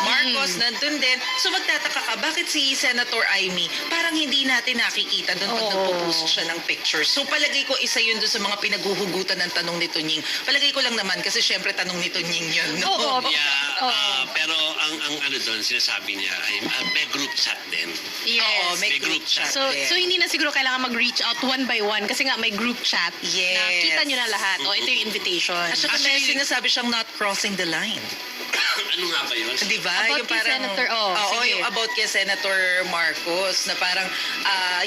Marcos, nandun din. So magtataka ka, bakit si Senator Amy, parang hindi natin nakikita doon pag nagpo-post siya ng picture. So palagay ko isa yun doon sa mga pinaguhugutan ng tanong ni Tunying. Palagay ko lang naman kasi syempre tanong ni Tunying yun. No? Pero ang ano doon, sinasabi niya ay may group chat din. Yes. May group chat So, din. so hindi na siguro kailangan mag-reach out one by one kasi nga may group chat. Yes. Na kita nyo na lahat. O, ito yung invitation. At saka may sinasabi siyang not crossing the line. Ano nga ba yun? Di ba? About Yung kay parang, Senator, sige. yung about kay Senator Marcos na parang,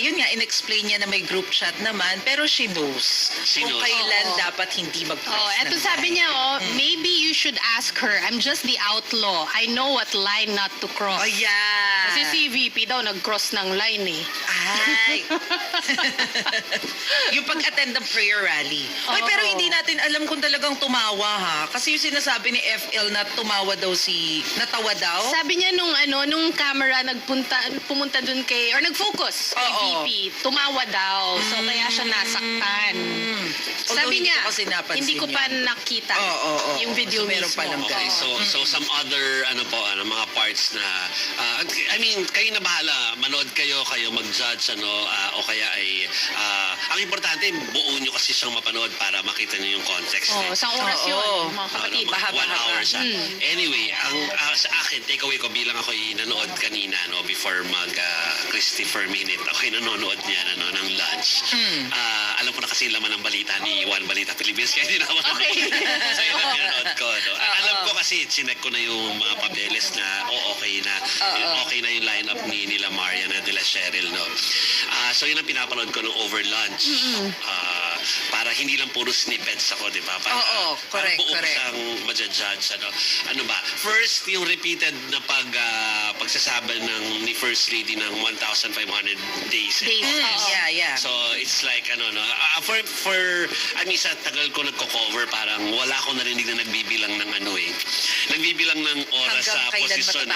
yun nga, in-explain niya na may group chat naman, pero she knows kung kailan dapat hindi mag-cross Oh, eto ng sabi line. niya, maybe you should ask her. I'm just the outlaw. I know what line not to cross. Oh, yeah. Kasi si VP daw nag-cross ng line eh. Ay. Yung pag-attend ng prayer rally. Ay, pero hindi natin alam kung talagang tumawa ha. Kasi yung sinasabi ni FL na tumawa daw natawa daw. Sabi niya nung camera pumunta dun kay, or nag-focus kay VP, tumawa daw. So kaya siya nasaktan. Sabi niya, hindi ko pa nakita yung video mismo. Okay, so some other mga parts na I mean, kayo na bahala, manood kayo mag-judge o kaya ay ang importante buo nyo kasi siyang mapanood para makita niyo yung context. Isang oras yun, mga kapatid. 1 hour siya. Anyway, sa akin, takeaway ko bilang ako'y nanood kanina, no, before Christopher Minute, ako'y nanonood niya ng lunch. Alam ko na kasi laman ng balita ni Juan Balita Pilipinas, kaya hindi na ako so yun ang nanonood ko. No? Alam ko kasi, sinek ko na yung mga papeles na okay na yung lineup ni nila Mariana de la Cheryl. No? So yun ang pinapanood ko nung over lunch. Para hindi lang puro snippets ako, di ba? Correct. Buo siyang ma-judge. Ano ba? First, yung repeated na pagsasabi ni First Lady ng 1,500 days. Yeah. So, it's like, sa tagal ko nagko-cover, parang wala akong narinig na nagbibilang ng nagbibilang ng oras sa posisyon.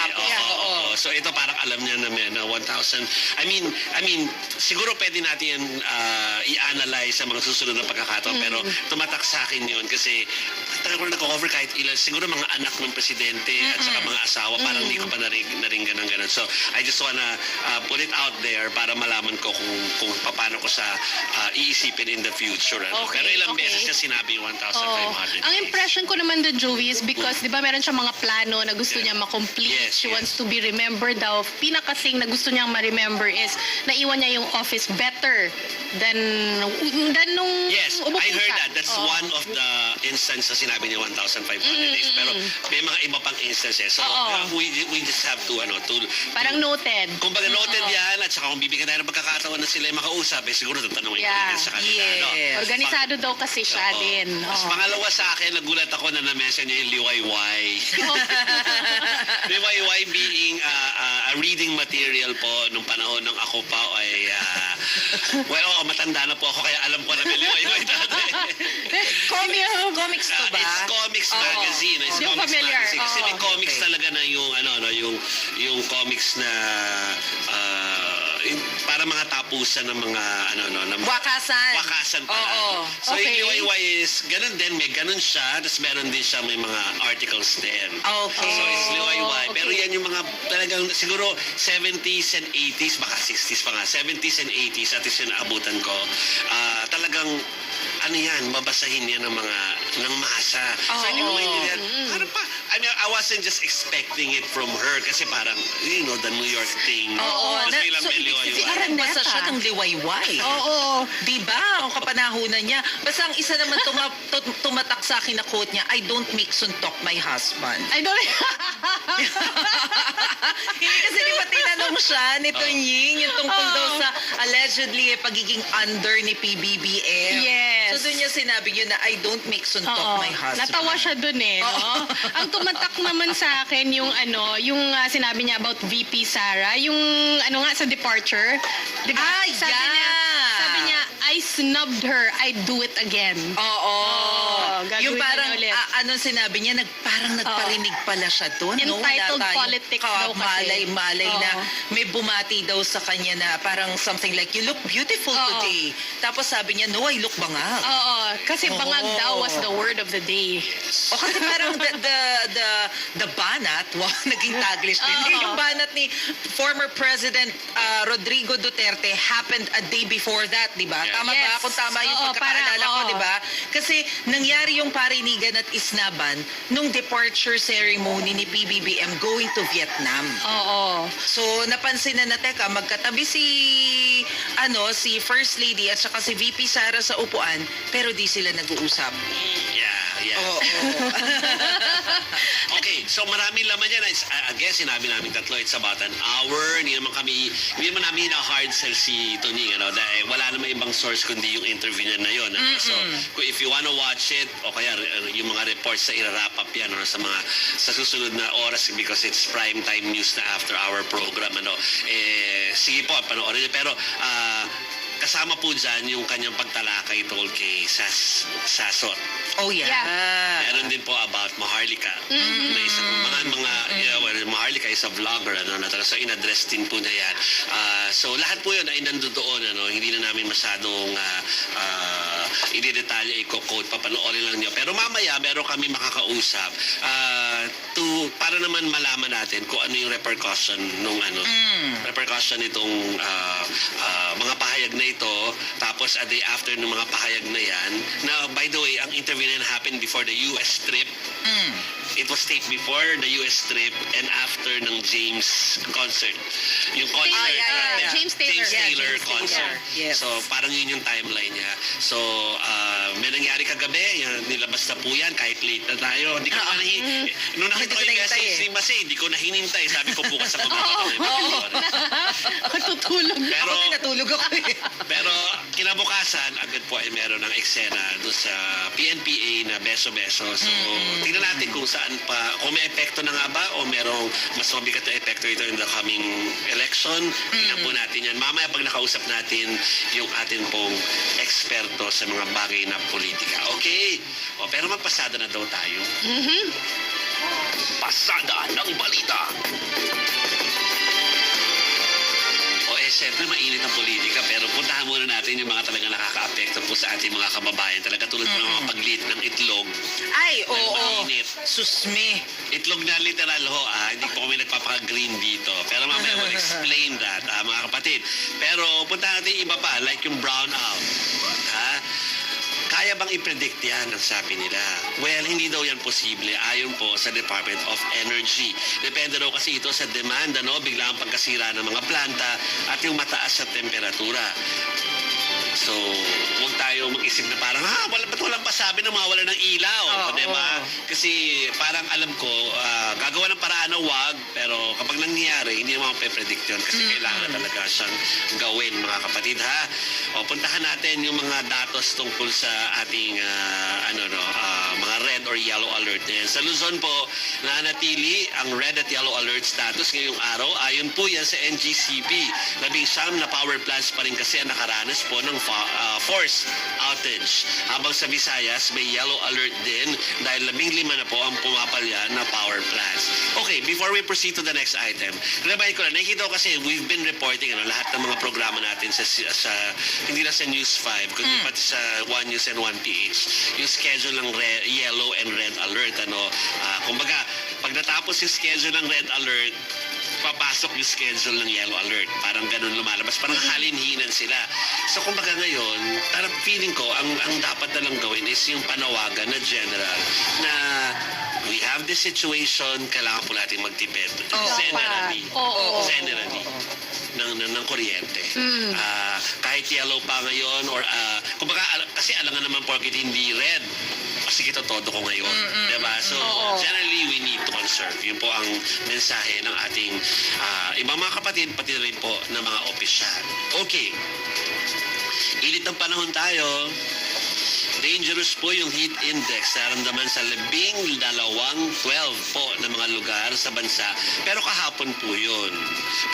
So, ito parang alam niya na may 1,000. I mean, siguro pwede natin i-analyze sa mga susunod na pagkakataon, pero tumatak sa akin yun kasi tagal ko na nagko-cover kahit ilan. Siguro mga anak ng presidente at saka mga asawa, parang hindi ko pa naringgan ng ganun. So, I just wanna put it out there para malaman ko kung paano ko sa iisipin in the future. Pero ilang beses niya sinabi yung 1,500 Ang impression ko naman doon, Joey, is because, di ba, meron siyang mga plano na gusto niya makomplete. She wants to be remembered daw. Pinakasing na gusto niyang ma-remember is naiwan niya yung office better than nung Yes, umupo I heard siya. that. That's one of the instances na sinabi niya 1,500 days. Pero may mga iba pang instances. So, we just have to, Parang noted. Kumbaga noted yan, at saka kung bibigyan tayo ng pagkakataon na sila makausap, siguro tatanungin ko din sa kanila. Organisado daw kasi siya din. Mas pangalawa sa akin, nagulat ako na na-mention niya yung liwayway. Liwayway being a reading material po nung panahon ng ako pa ay matanda na po ako kaya alam ko na may liwayway dati. Comics to ba? It's comics magazine. It's Yung comics familiar. magazine. Kasi may comics talaga na yung comics na para mga tapusan ng mga wakasan para. So yung liwayway is ganun din, may ganun siya, tapos meron din siya may mga articles din. Okay. So it's liwayway. Pero yan yung mga talagang siguro 70s and 80s, baka 60s pa nga, 70s and 80s at least yung naabutan ko. Talagang babasahin yan ng masa. So hindi mo maintindihan. Parang I wasn't just expecting it from her kasi parang, the New York thing. Parang basa siya ng liwayway. Diba? Ang kapanahunan niya. Basta ang isa naman tumatak sa akin na quote niya, I don't make suntok my husband. I don't... Hindi kasi di ba tinanong siya ni Tonying yung tungkol daw sa allegedly pagiging under ni PBBM. Yes. So doon niya sinabi yun na I don't make suntok my husband. Natawa siya doon no? Ang tumatak naman sa akin yung sinabi niya about VP Sara, yung sa departure. Diba? Sabi niya, I snubbed her, I'd do it again. Yung parang, anong sinabi niya, parang nagparinig pala siya doon. Entitled politics daw kasi. Malay na may bumati daw sa kanya na parang something like, you look beautiful today. Tapos sabi niya, no, I look bangag. Kasi bangag daw was the word of the day. Kasi parang the banat, naging taglish din. Yung banat ni former President Rodrigo Duterte happened a day before that, di ba? Tama ba? Kung tama yung pagkakaalala ko, di ba? Kasi nangyari yung parinigan at isnaban nung departure ceremony ni PBBM going to Vietnam. So, napansin na teka, magkatabi si First Lady at saka si VP Sara sa upuan, pero di sila nag-uusap. Yeah. Okay, so maraming laman yan. Again, sinabi namin tatlo, it's about an hour. Hindi naman namin na-hard sell si Tony, dahil wala naman ibang source kundi yung interview niya na yun. So, if you wanna watch it, o kaya yung mga reports na i-wrap up yan sa susunod na oras because it's prime time news na after our program. Sige po, panoorin niyo. Pero, kasama po dyan yung kanyang pagtalakay tungkol kay Sasot. Meron din po about Maharlika. May isang Maharlika is a vlogger. So in-address din po na yan. So lahat po yun ay nandoon. Hindi na namin masyadong i-detalye, i-quote, papanoorin lang niyo. Pero mamaya meron kami makakausap para naman malaman natin kung ano yung repercussion repercussion nitong mga pahayag na ito. Tapos a day after ng mga pahayag na yan, na by the way, ang interview na happened before the US trip. it was taped before the US trip and after ng James concert. Yung concert, James Taylor. Taylor James concert. Taylor. Yes. So parang yun yung timeline niya. So may nangyari kagabi, nilabas na po yan kahit late na tayo. Hindi ko na nung nakita ko yung message ni Mase, hindi ko na hinintay. Sabi ko bukas ako Ako tutulog. Pero, Ako natulog ako eh. pero kinabukasan, agad po ay meron ng eksena doon sa PNPA na beso-beso. So, tingnan natin kung saan pa, kung may epekto na nga ba o merong mas mabigat na epekto ito in the coming election. Tingnan po natin yan. Mamaya pag nakausap natin yung atin pong eksperto sa mga bagay na politika. Okay? O, pero magpasada na daw tayo. Pasada ng balita. Siyempre, mainit ang politika, pero puntahan muna natin yung mga talaga nakaka-apekto po sa ating mga kababayan. Talaga tulad po ng mga paglit ng itlog. Ay, oo. Mainit. Susme. Itlog na literal ho, hindi po kami nagpapaka-green dito. Pero mamaya we'll explain that, mga kapatid. Pero puntahan natin iba pa, like yung brownout. Kaya bang i-predict yan, ang sabi nila? Well, hindi daw yan posible ayon po sa Department of Energy. Depende raw kasi ito sa demand, bigla ang pagkasira ng mga planta at yung mataas sa temperatura. So, huwag tayo mag-isip na parang, ba't walang pasabi na mawala ng ilaw? Diba? Kasi parang alam ko, gagawa ng paraan na wag, pero kapag nangyayari, hindi naman pe-predict yun kasi kailangan talaga siyang gawin, mga kapatid, ha? O, puntahan natin yung mga datos tungkol sa ating, mga red or yellow alert na yan. Sa Luzon po, nanatili ang red at yellow alert status ngayong araw. Ayon po yan sa NGCP. 11 na power plants pa rin kasi ang nakaranas po ng force outage. Habang sa Visayas, may yellow alert din dahil 15 na po ang pumapalya na power plants. Okay, before we proceed to the next item, remind ko na, nakikita ko kasi we've been reporting lahat ng mga programa natin sa hindi na sa News 5, kundi pati sa One News and 1PH, yung schedule ng yellow and red alert. Kumbaga, pag natapos yung schedule ng red alert, papasok yung schedule ng yellow alert. Parang ganun lumalabas. Parang halinhinan sila. So, kumbaga ngayon, parang feeling ko, ang dapat na lang gawin is yung panawagan na general na we have this situation, kailangan po natin magtipid. Generally. Ng kuryente. Kahit yellow pa ngayon or kumbaga kasi alangan naman porket hindi red. Sige, todo ko ngayon. Diba? So, generally, we need to conserve. Yun po ang mensahe ng ating ibang mga kapatid, pati rin po ng mga opisyal. Okay. Init ng panahon tayo. Dangerous po yung heat index. Naramdaman sa 12 po na mga lugar sa bansa. Pero kahapon po yun.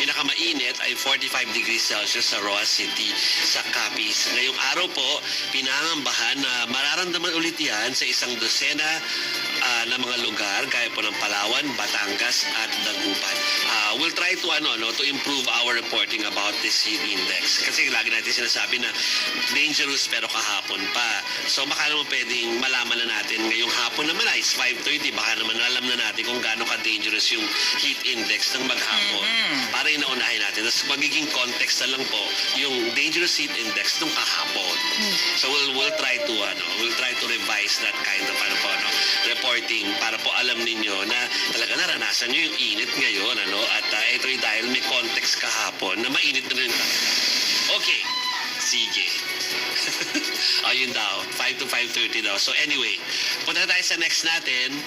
Pinakamainit ay 45 degrees Celsius sa Roa City, sa Capiz. Ngayong araw po, pinangambahan na mararamdaman ulit yan sa isang dosena na mga lugar, gaya po ng Palawan, Batangas at Dagupan. We'll try to to improve our reporting about this heat index. Kasi lagi natin sinasabi na dangerous pero kahapon pa. So baka naman pwedeng malaman na natin ngayong hapon naman ay 5:30, baka naman alam na natin kung gaano ka-dangerous yung heat index ng maghapon. Para inaunahin natin. Tapos magiging context na lang po yung dangerous heat index ng kahapon. So we'll try to revise that kind of reporting para po alam ninyo na talaga naranasan nyo yung init ngayon at ito'y dahil may context kahapon na mainit na rin. Okay, sige. Ayun daw, 5 to 5:30 daw. So anyway, punta tayo sa next natin.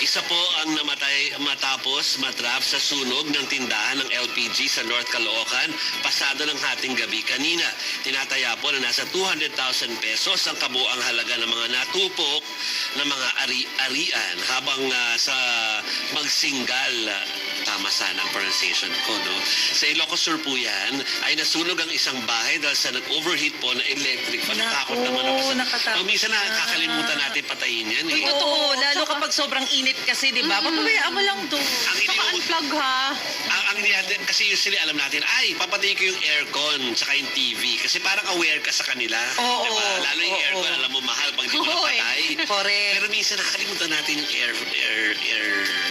Isa po ang namatay matapos matrap sa sunog ng tindahan ng LPG sa North Caloocan pasado ng hating gabi kanina. Tinataya po na nasa 200,000 pesos ang kabuang halaga ng mga natupok na mga ari-arian habang sa magsinggal. Tama sana ang pronunciation ko, no? Sa Ilocos Sur po yan, ay nasunog ang isang bahay dahil sa nag-overheat po na electric. Natakot naman ako. Nakatakot. Minsan nakakalimutan natin patayin yan. Uy, totoo. Lalo kapag sobrang init kasi, di ba? Papabayaan mo lang doon. Unplug ha. Ang kasi usually alam natin, papatayin ko yung aircon tsaka yung TV. Kasi parang aware ka sa kanila. Diba? Lalo yung aircon, alam mo, mahal pag di mo napatay. Correct. Pero minsan nakakalimutan natin yung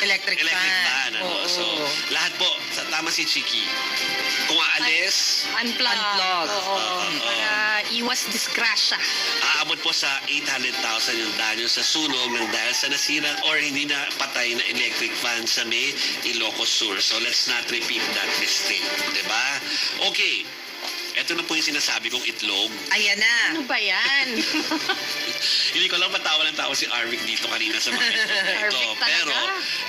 electric fan. fan. So, lahat po, tama si Chiki. Kung aalis, Unplug. Oo. Para iwas disgrasya. aabot po sa 800,000 yung danyo sa sunog ng dahil sa nasirang or hindi na patay na electric fan sa may Ilocos Sur. So let's not repeat that mistake. Diba? Okay. Ito na po yung sinasabi kong itlog. Ayan na. Ano ba yan? Hindi ko lang patawa ng tao si Arvic dito kanina sa mga itlog na ito. Arvic talaga. Pero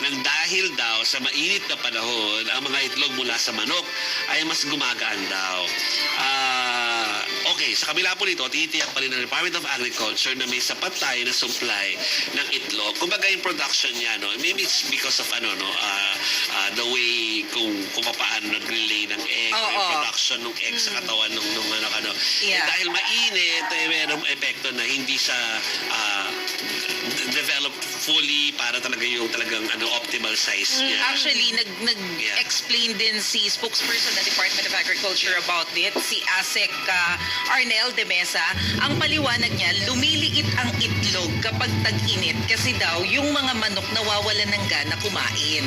nang dahil daw sa mainit na panahon, ang mga itlog mula sa manok ay mas gumagaan daw. Okay, sa kabila po nito, titiyak pa rin ng Department of Agriculture na may sapat tayo na supply ng itlog. Kumbaga yung production niya, no? Maybe it's because of the way kung paano nag-relay ng egg, yung production ng egg sa katawan ng Yeah. dahil mainit, mayroong epekto na hindi siya developed fully para talaga yung talagang optimal size niya. Actually, nag-explain din si spokesperson ng Department of Agriculture about it, si Asek Arnel de Mesa. Ang paliwanag niya, lumiliit ang itlog kapag tag-init kasi daw yung mga manok nawawalan ng gana kumain.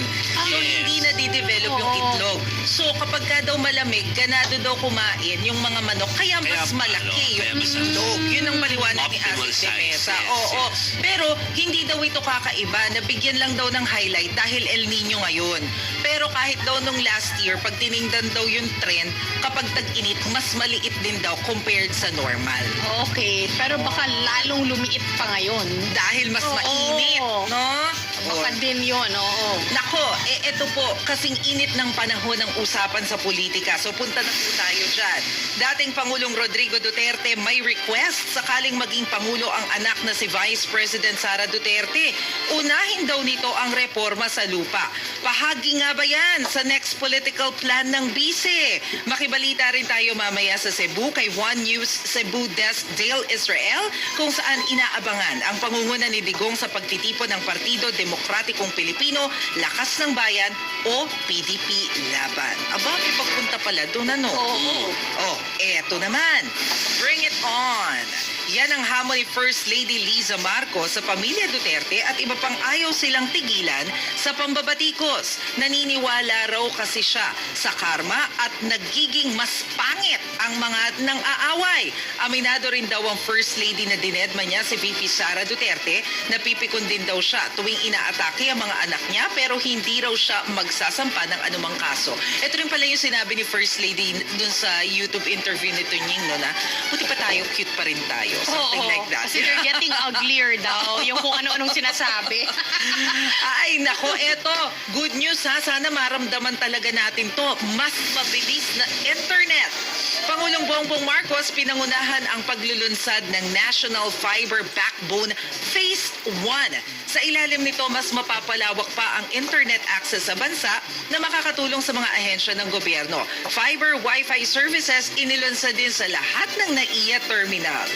So, hindi na di-develop yung itlog. So, kapag ka daw malamig, ganado daw kumain yung mga manok, kaya mas malaki yung itlog. Yun ang paliwanag ni Asek de Mesa. Oo. Pero, hindi daw ito kakaiba. Nabigyan lang daw ng highlight dahil El Nino ngayon. Pero kahit daw nung last year, pag tiningnan daw yung trend, kapag tag-init, mas maliit din daw compared sa normal. Okay, pero baka lalong lumiit pa ngayon. Dahil mas mainit, no? Baka din yun, oo. Nako, eto po, kasing init ng panahon ng usapan sa politika. So punta na po tayo dyan. Dating Pangulong Rodrigo Duterte may request sakaling maging Pangulo ang anak na si Vice President Sara Duterte. Unahin daw nito ang reforma sa lupa. Bahagi nga ba yan sa next political plan ng bise? Makibalita rin tayo mamaya sa Cebu kay One News Cebu Desk Dale Israel kung saan inaabangan ang pangunguna ni Digong sa pagtitipon ng Partido Demokratikong Pilipino, Lakas ng Bayan o PDP Laban. Aba, may pagpunta pala doon ano? Oo. Oh, eto naman. Bring it on. Yan ang hamon ni First Lady Liza Marcos sa pamilya Duterte at iba pang ayaw silang tigilan sa pambabatikos. Naniniwala raw kasi siya sa karma at nagiging mas pangit ang mga nang aaway. Aminado rin daw ang First Lady na dinedma niya si VP Sara Duterte na pipikon din daw siya tuwing inaatake ang mga anak niya pero hindi raw siya magsasampa ng anumang kaso. Ito rin pala yung sinabi ni First Lady dun sa YouTube interview ni Tunying no na buti pa tayo, cute pa rin tayo. Something like that. Kasi they're getting uglier daw. Yung kung ano-anong sinasabi. Ay, nako, eto. Good news ha. Sana maramdaman talaga natin to. Mas mabilis na internet. Pangulong Bongbong Marcos pinangunahan ang paglulunsad ng National Fiber Backbone Phase 1. Sa ilalim nito, mas mapapalawak pa ang internet access sa bansa na makakatulong sa mga ahensya ng gobyerno. Fiber Wi-Fi services inilunsad din sa lahat ng NAIA terminal.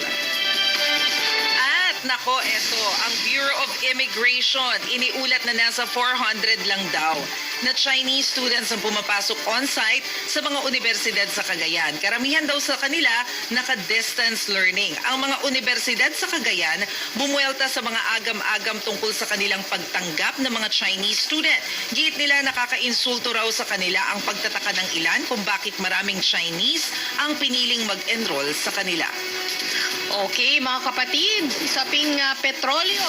Nako, eto, ang Bureau of Immigration, iniulat na nasa 400 lang daw na Chinese students ang pumapasok on-site sa mga universidad sa Cagayan. Karamihan daw sa kanila naka-distance learning. Ang mga universidad sa Cagayan bumuelta sa mga agam-agam tungkol sa kanilang pagtanggap ng mga Chinese student. Giit nila nakaka-insulto raw sa kanila ang pagtataka ng ilan kung bakit maraming Chinese ang piniling mag-enroll sa kanila. Okay, mga kapatid, usaping petrolyo.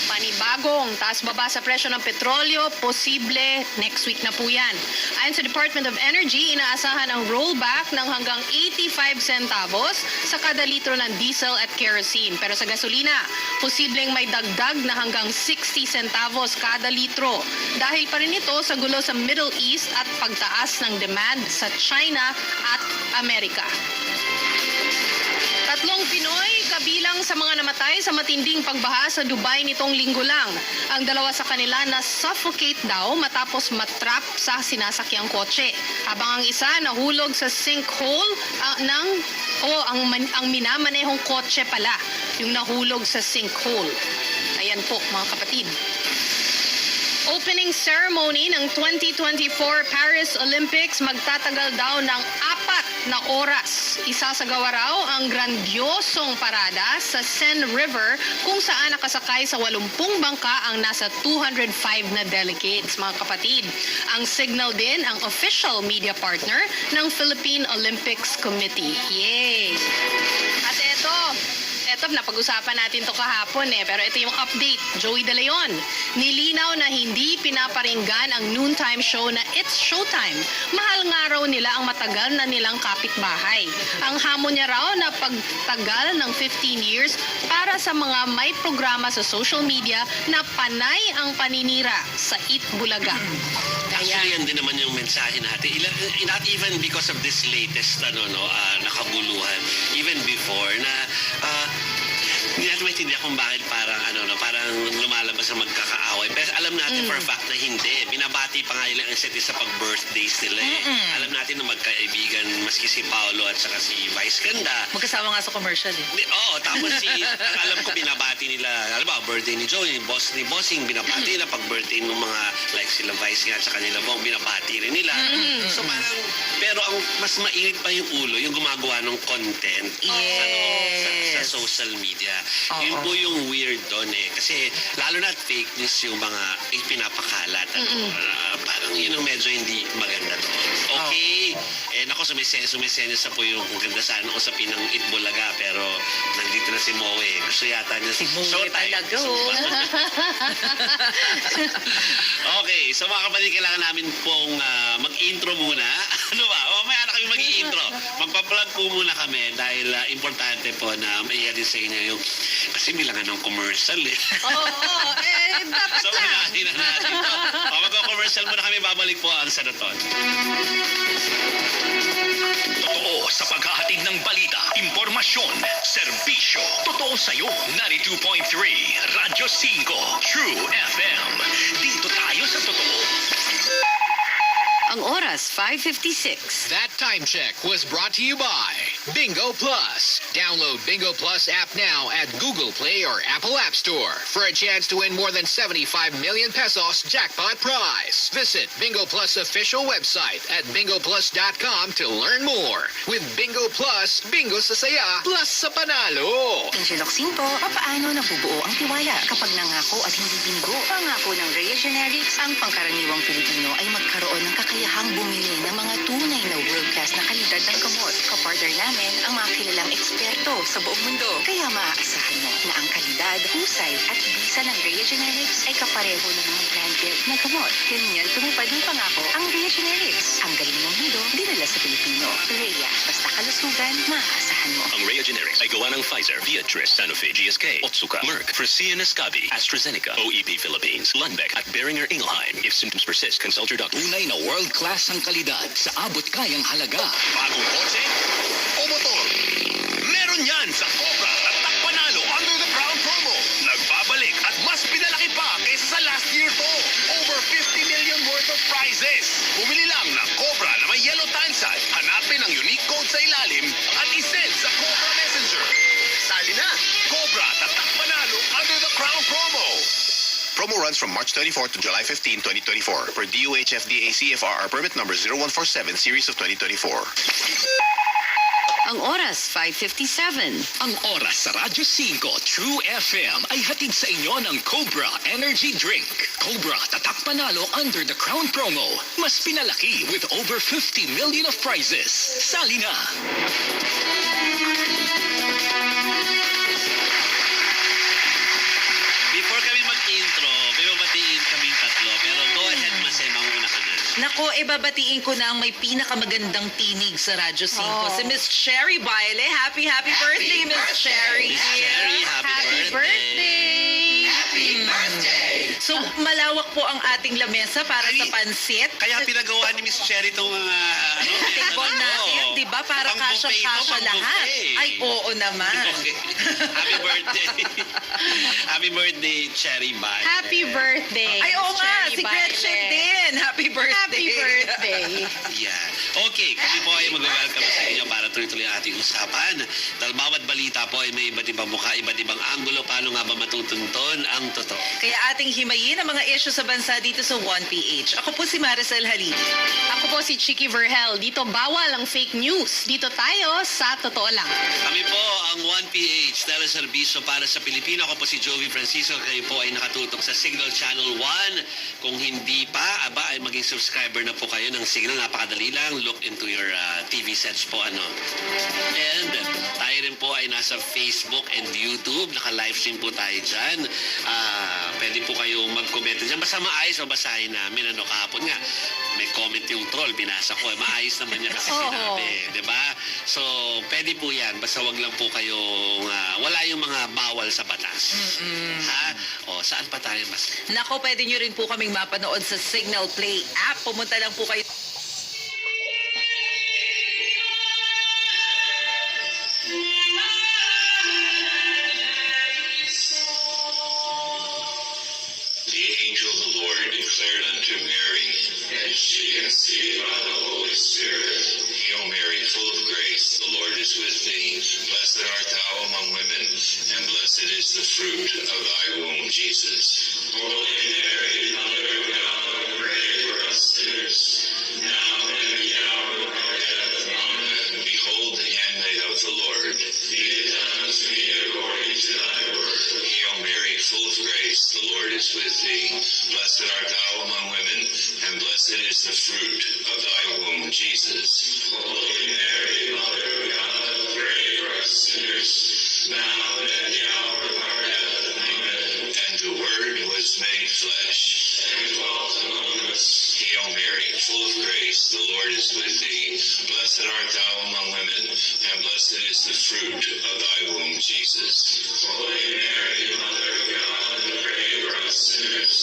Panibagong taas-baba sa presyo ng petrolyo, posible next week na po yan. Ayon sa Department of Energy, inaasahan ang rollback ng hanggang 85 centavos sa kada litro ng diesel at kerosene. Pero sa gasolina, posibleng may dagdag na hanggang 60 centavos kada litro. Dahil pa rin ito sa gulo sa Middle East at pagtaas ng demand sa China at Amerika. 3 Pinoy kabilang sa mga namatay sa matinding pagbaha sa Dubai nitong linggo lang. Ang 2 sa kanila na suffocate daw matapos matrap sa sinasakyang kotse. Habang ang isa nahulog sa sinkhole ang minamanehong kotse pala yung nahulog sa sinkhole. Ayan po mga kapatid. Opening ceremony ng 2024 Paris Olympics magtatagal daw ng 4 na oras. Isasagawa raw ang grandiosong parada sa Seine River kung saan nakasakay sa 80 bangka ang nasa 205 na delegates, mga kapatid. Ang Signal din ang official media partner ng Philippine Olympics Committee. Yay! At eto, napag-usapan natin to kahapon pero ito yung update. Joey De Leon, nilinaw na hindi pinaparinggan ang noontime show na It's Showtime. Mahal nga raw nila ang matagal na nilang kapitbahay. Ang hamon niya raw na pagtagal ng 15 years para sa mga may programa sa social media na panay ang paninira sa Eat Bulaga. Actually, yan din naman yung mensahe natin. Not even because of this latest nakaguluhan. Even before na hindi natin maintindihan kung bakit parang lumalabas ang magkakaaway. Pero alam natin for a fact na hindi. Binabati pa nga nila ang isa't isa pag birthdays nila Alam natin na magkaibigan maski si Paolo at saka si Vice Ganda. Magkasama nga sa commercial Oo, tapos alam ko binabati nila, alam ba, birthday ni Joey, ni Bossing, binabati nila pag birthday ng mga like sila Vice nga at saka nila Bong, binabati rin nila. So parang, pero ang mas mainit pa yung ulo, yung gumagawa ng content sa social media. Yun po yung weird doon Kasi lalo na fake news yung mga pinapakalat. Parang yun ang medyo hindi maganda doon. Okay, nako, sumisenyas na po yung ganda sana usapin ng Itbulaga, pero nandito na si Moe. Gusto yata niya si Moe talaga. Okay, so mga kapatid, kailangan namin pong mag-intro muna. Ano ba? Mamaya na kami mag-i-intro. Magpa-plug po muna kami dahil importante po na maiya din sa inyo yung kasi bilangan ng commercial Dapat so, unahin na natin ito. Magka-commercial muna kami, babalik po ang Sanaton. Totoo sa paghahatid ng balita, impormasyon, serbisyo. Totoo sa'yo. 92.3 Radyo 5 True FM. Dito tayo sa totoo. Ang oras, 5:56. That time check was brought to you by Bingo Plus. Download Bingo Plus app now at Google Play or Apple App Store for a chance to win more than 75 million pesos jackpot prize. Visit Bingo Plus official website at bingoplus.com to learn more. With Bingo Plus, bingo sa saya, plus sa panalo. Insuloksin po, paano nabubuo ang tiwala kapag nangako at hindi bingo? Pangako ng Rhea Generics, ang pangkaraniwang Pilipino ay magkaroon ng kakayahang bumili ng mga tunay na world-class na kalidad ng gamot. Kapartner namin ang mga kilalang eksperto sa buong mundo. Kaya maaasahan mo na ang kalidad, husay at bisa ng Rhea Generics ay kapareho ng mga branded na gamot. Ganyan tumupad ng pangako ang Rhea Generics. Ang galing ng mundo, dinala sa Pilipino. Rhea, basta kalusugan, maaasahan mo. Ang Rhea Generics ay gawa ng Pfizer, Viatris, Sanofi, GSK, Otsuka, Merck, Fresenius Kabi, AstraZeneca, OEP Philippines, Lundbeck at Boehringer Ingelheim. If symptoms persist, consult your doctor. Tunay na world-class ang kalidad sa abot kayang halaga. Bagong kotse o motor. Meron yan sa Cobra Tatak Panalo Under the Crown promo. Nagbabalik at mas pinalaki pa kaysa sa last year to. Over 50 million worth of prizes. Bumili lang ng Cobra na may yellow tansad. Hanapin ang unique code sa ilalim at isend sa Cobra Messenger. Sali na! Cobra Tatak Panalo Under the Crown promo. Promo runs from March 24 to July 15, 2024 per DOH FDA CFR permit number 0147 series of 2024. Ang oras, 5:57. Ang oras sa Radyo 5 True FM ay hatid sa inyo ng Cobra Energy Drink. Cobra Tatak Panalo Under the Crown promo. Mas pinalaki with over 50 million of prizes. Sali na! Before kami mag-intro, may babatiin kaming tatlo. Pero go ahead, Masay, mauna ka na. Nako, babatiin ko na ang may pinakamagandang tinig sa Radyo 5. Si Miss Cherry Baile. Happy birthday, Miss Cherry. Miss Cherry, happy birthday! Happy birthday! So, malawak po ang ating lamesa para sa pansit. Kaya pinagawa ni Miss Cherry itong table natin, di ba? Para kasya-kasya lahat. Ay, oo naman. Okay. Happy birthday. Happy birthday, Cherry Baile. Happy birthday. Ay, oo nga, Cherry si Baile. Gretchen din. Happy birthday. Happy birthday. Okay. Yan. Okay, kami po ay mag-welcome sa inyo para tuloy-tuloy ang ating usapan. Dahil bawat balita po ay may iba't ibang mukha, iba't ibang anggulo. Paano nga ba matutunton ang totoo? Kaya ating himayin ang mga issue sa bansa dito sa 1PH. Ako po si Maricel Halid. Ako po si Chicky Verhel. Dito bawal ang fake news. Dito tayo sa totoo lang. Kami po ang 1PH, teleserbisyo para sa Pilipino. Ako po si Joey Francisco. Kayo po ay nakatutok sa Signal Channel 1. Kung hindi pa, ay maging subscriber na po kayo ng Signal. Napakadali lang. Look into your TV sets po. And tayo rin po ay nasa Facebook and YouTube. Naka-livestream po tayo dyan. Pwede po kayong mag-comment dyan. Basta maayos babasahin namin. Kahapon nga, may comment yung troll. Binasa ko. Maayos naman niya kasi sinabi. Diba? So, pwede po yan. Basta wag lang po kayong wala yung mga bawal sa batas. Ha? O, saan pa tayo mas? Nako, pwede nyo rin po kaming mapanood sa Signal Play app. Pumunta lang po kayo. The angel of the Lord declared unto Mary, and she conceived by the Holy Spirit. Hail Mary, full of grace, the Lord is with thee. Blessed art thou among women, and blessed is the fruit of thy womb, Jesus. Holy Mary, Mother of God, pray for us sinners, now and at the hour of our death. Amen. Behold the handmaid of the Lord. Be it done unto me according to thy word. Hail Mary, full of grace, the Lord is with thee. Blessed art thou among women, and blessed is the fruit of thy womb, Jesus. Holy Mary, Mother of God, pray for us sinners, now and at the hour of our death. Amen. And the Word was made flesh, and dwelt among us. Hail Mary, full of grace, the Lord is with thee. Blessed art thou among women, and blessed is the fruit of thy womb, Jesus. Holy Mary, Mother of God, pray for us sinners,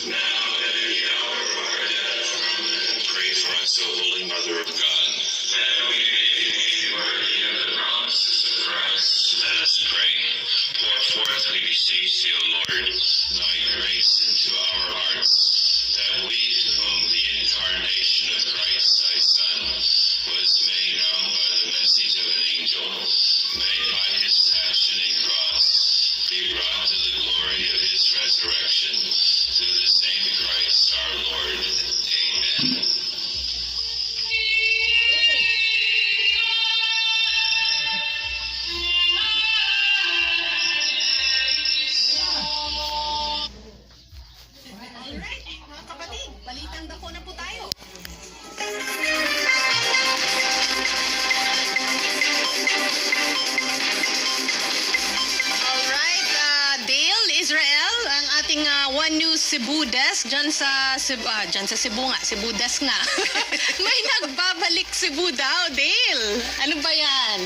now and at the hour of our death. Amen. Pray for us, O Holy Mother of God, that we may be made worthy of the promises of Christ. Let us pray. Pour forth, we beseech thee, O Lord, thy grace into our hearts, that we to whom the incarnation of Christ thy Son was made known by the message of an angel, may by his passion and cross be brought to the glory of his resurrection, through the same Christ our Lord. Amen. Alright, mga kapatid, balitang dako na po tayo. Alright, Dale, Israel, ang ating One News Cebu desk dyan sa Cebu nga, Cebu desk nga. May nagbabalik Cebu daw, Dale. Ano ba yan?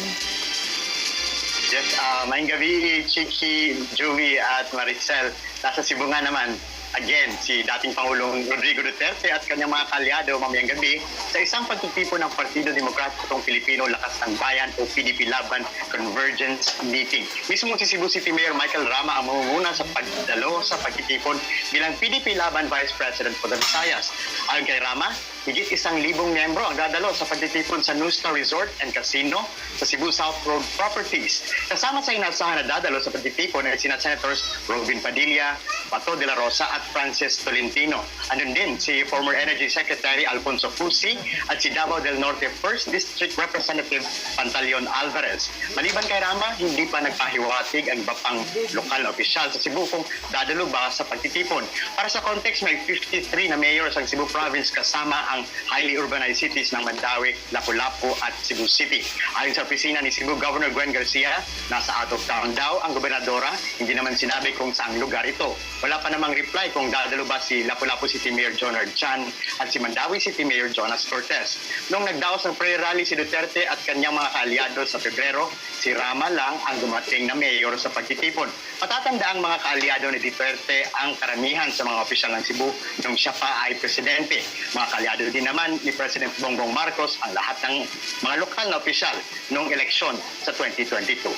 Yes, maing gabi, Chicky, Joey at Maricel. Nasa Cebu nga naman, again, si dating Pangulong Rodrigo Duterte at kanyang mga kalyado mamayang gabi sa isang pagtitipon ng Partido Demokratikong Pilipino Lakas ng Bayan o PDP Laban Convergence Meeting. Mismo si Cebu City Mayor Michael Rama ang mamumuna sa pagdalo sa pagtitipon bilang PDP Laban Vice President for the Visayas. Ayon kay Rama, higit 1,000 miyembro ang dadalo sa pagtitipon sa Nusna Resort and Casino sa Cebu South Road Properties. Kasama sa inasahan na dadalo sa pagtitipon ay sina Senators Robin Padilla, Bato de la Rosa at Francis Tolentino. Andun din si former Energy Secretary Alfonso Fusi at si Davao del Norte 1st District Representative Pantaleon Alvarez. Maliban kay Rama, hindi pa nagpahiwatig ang iba pang lokal na opisyal sa Cebu kung dadalo ba sa pagtitipon. Para sa context, may 53 na mayors ang Cebu Province kasama ang highly urbanized cities ng Mandawi, Lapu-Lapu at Cebu City. Ayon sa opisina ni Cebu Governor Gwen Garcia, nasa out of town daw ang gobernadora, hindi naman sinabi kung saang lugar ito. Wala pa namang reply kung dadalo ba si Lapu-Lapu City Mayor John Chan at si Mandawi City Mayor Jonas Cortez. Noong nagdaos ng prayer rally si Duterte at kanyang mga kaalyado sa Pebrero, si Rama lang ang dumating na mayor sa pagtitipon. Matatanda ang mga kaalyado ni Duterte ang karamihan sa mga opisyal ng Cebu nung siya pa ay presidente. Mga kaalyado din naman ni President Bongbong Marcos ang lahat ng mga lokal na opisyal noong eleksyon sa 2022.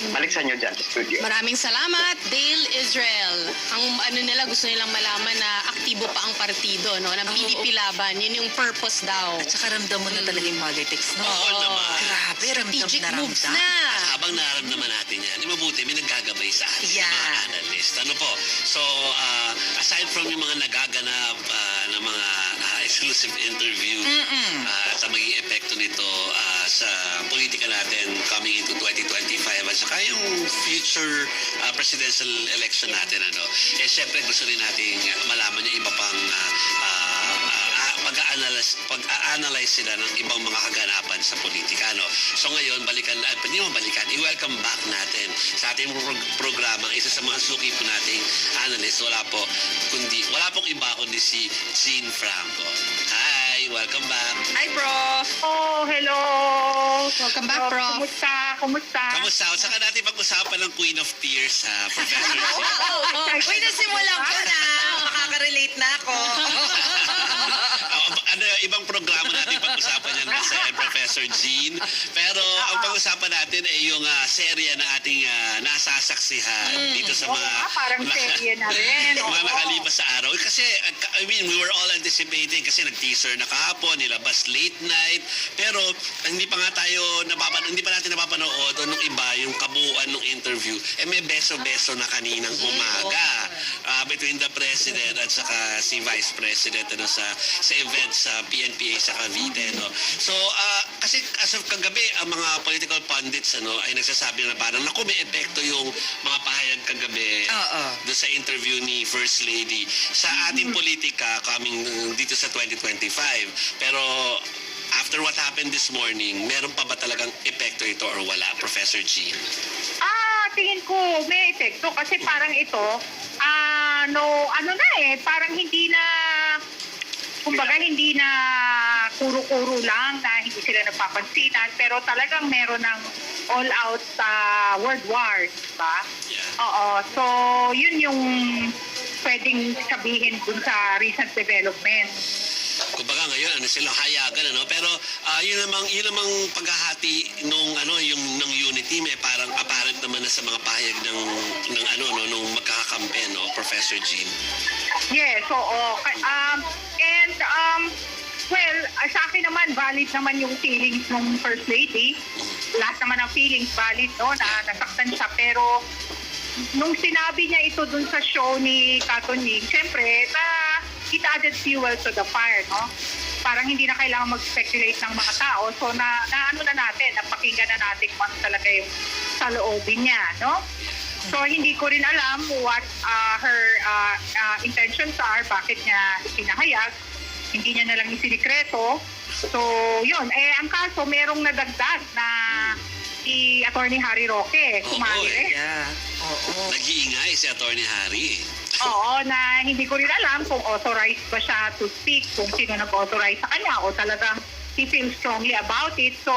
Balik sa inyo dyan sa studio. Maraming salamat, Dale Israel. Ang ano nila, gusto nilang malaman na aktibo pa ang partido, no? Ng PDP laban. Yun yung purpose daw. At saka ramdam mo na talaga yung politics, no? Oo naman. Grabe, ramdam Strategic na moves ramdam. na. At habang naramdaman natin yan, mabuti may naggagabay sa atin, Yeah. mga analyst. Ano po? So, aside from yung mga nagaganap na mga exclusive interview at ang magiging epekto nito sa politika natin coming into 2025 at saka yung future presidential election natin, ano, syempre gusto rin natin malaman yung iba pang pag-a-analyze sila ng ibang mga kaganapan sa politika. No? So ngayon, i-welcome back natin sa ating programang isa sa mga suki po nating analyst. Wala pong iba kundi si Jean Franco. Hi! Welcome back! Hi, Prof! Oh, hello! Welcome back, Prof. Kumusta? Kamusta? Saka natin pag-usapan ng Queen of Tears, Professor Jean. Uy, nasimulan ko na. Makaka-relate na ako. Ibang programa natin pag-usapan yan sa Professor Jean. Pero ang pag-usapan natin ay yung serye na ating nasasaksihan dito sa mga... parang serye na rin. mga nakalipas sa araw. Kasi, I mean, we were all anticipating kasi nag-teaser na kahapon, nilabas late night. Pero hindi pa natin napapanood o nung iba, yung kabuuan ng interview. May beso-beso na kaninang umaga between the President at saka si Vice President sa event sa PNPA sa Cavite. No? So, kasi as of kagabi, ang mga political pundits ay nagsasabi na parang may epekto yung mga pahayag kagabi doon sa interview ni First Lady sa ating politika coming dito sa 2025. Pero after what happened this morning, meron pa ba talagang epekto ito or wala, Professor G? Tingin ko may epekto kasi parang ito, parang hindi na, kumbaga hindi na kuro-kuro lang na hindi sila nagpapansinan, pero talagang meron ng all-out world war, diba? Yeah. Oo, so yun yung pwedeng sabihin dun sa recent development. Kumbaga ngayon silang hayagan pero yun namang paghahati nung yung unity may parang apparent naman na sa mga pahayag nung magkakakampi, Professor Jean. Yes, oo. Well, sa akin naman valid naman yung feelings ng First Lady. Lahat naman ng feelings valid, na nasaktan siya, pero nung sinabi niya ito dun sa show ni Katoning, syempre, it added fuel to the fire, Parang hindi na kailangan mag-speculate ng mga tao. So, napakinggan na natin kung ano talaga yung sa loobin niya, So, hindi ko rin alam what her intentions are, bakit niya ipinahayag. Hindi niya nalang isinikreto. So, yun. Ang kaso, merong nadagdag na si Attorney Harry Roque. Sumali. Nag-iingay si Attorney Harry. Oo, na hindi ko rin alam kung authorized ba siya to speak, kung sino nag-authorize sa kanya o talagang he feels strongly about it. So,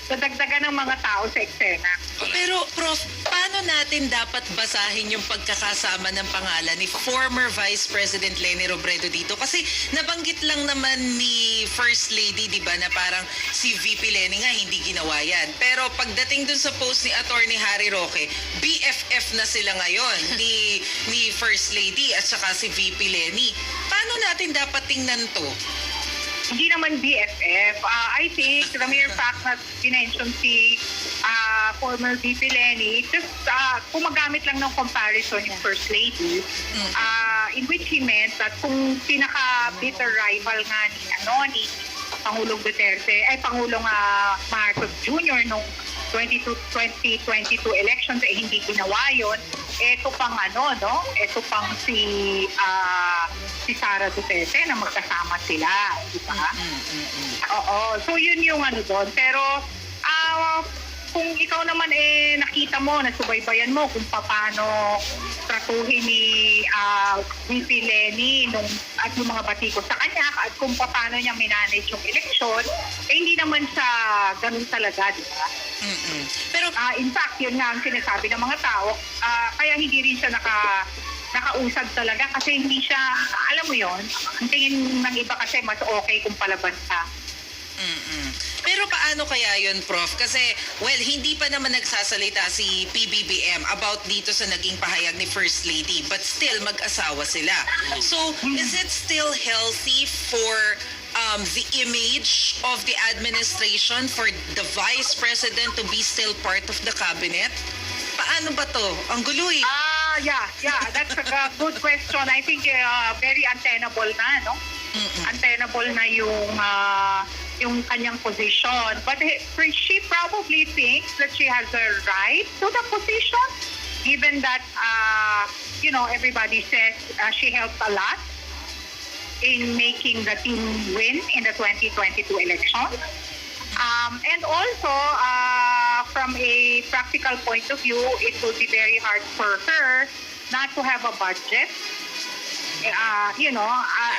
dadagdagan ng mga tao sa eksena. Pero, Prof, paano natin dapat basahin yung pagkakasama ng pangalan ni former Vice President Leni Robredo dito? Kasi nabanggit lang naman ni First Lady, di ba, na parang si VP Leni nga hindi ginawa yan. Pero pagdating dun sa post ni Attorney Harry Roque, BFF na sila ngayon ni First Lady at saka si VP Leni. Paano natin dapat tingnan to? Hindi naman BFF. I think the mere fact na pinention si former VP Leni, just kumagamit lang ng comparison yung First Lady, in which he meant that kung pinaka-bitter rival nga ni Pangulong Duterte, Pangulong Marcos Jr. nung 2022 elections hindi ginawa yun, eto pang eto pang si Sara Duterte na magkasama sila, di ba? Oo, so yun yung doon. Pero kung ikaw naman nakita mo, nasubaybayan mo kung paano tratuhin ni VP Leni at yung mga batikos sa kanya at kung paano niya minanage yung eleksyon, hindi naman siya ganun talaga, di ba? Pero in fact, yun nga ang sinasabi ng mga tao, kaya hindi rin siya nakausad talaga kasi hindi siya, alam mo yon, ang tingin ng iba kasi mas okay kung palabas siya. Pero paano kaya yun, Prof? Kasi, well, hindi pa naman nagsasalita si PBBM about dito sa naging pahayag ni First Lady, but still, mag-asawa sila. So, is it still healthy for the image of the administration for the Vice President to be still part of the cabinet? Paano ba to? Ang gulo eh. Yeah, that's a good question. I think very untenable na, no? Untenable na yung kanyang position. But she probably thinks that she has a right to the position, given that, everybody says she helped a lot in making the team win in the 2022 election. And also, from a practical point of view, it will be very hard for her not to have a budget,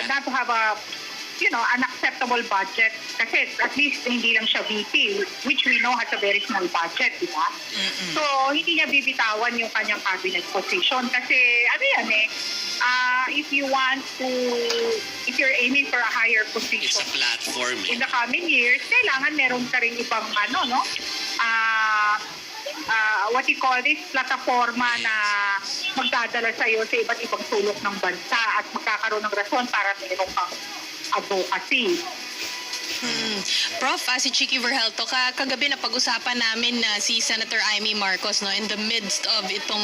not to have an acceptable budget. Kasi at least hindi lang siya VP, which we know has a very small budget, di ba? So, hindi niya bibitawan yung kanyang cabinet position. Kasi, if you're aiming for a higher position, It's a platform. in the coming years, kailangan meron ka rin ibang what you call this, plataforma na magdadala sa'yo sa iba't ibang sulok ng bansa at magkakaroon ng rason para meron kang advocacy. Prof, si Chiki Verhelto, kagabi na pag-usapan namin na si Senator Amy Marcos, no, in the midst of itong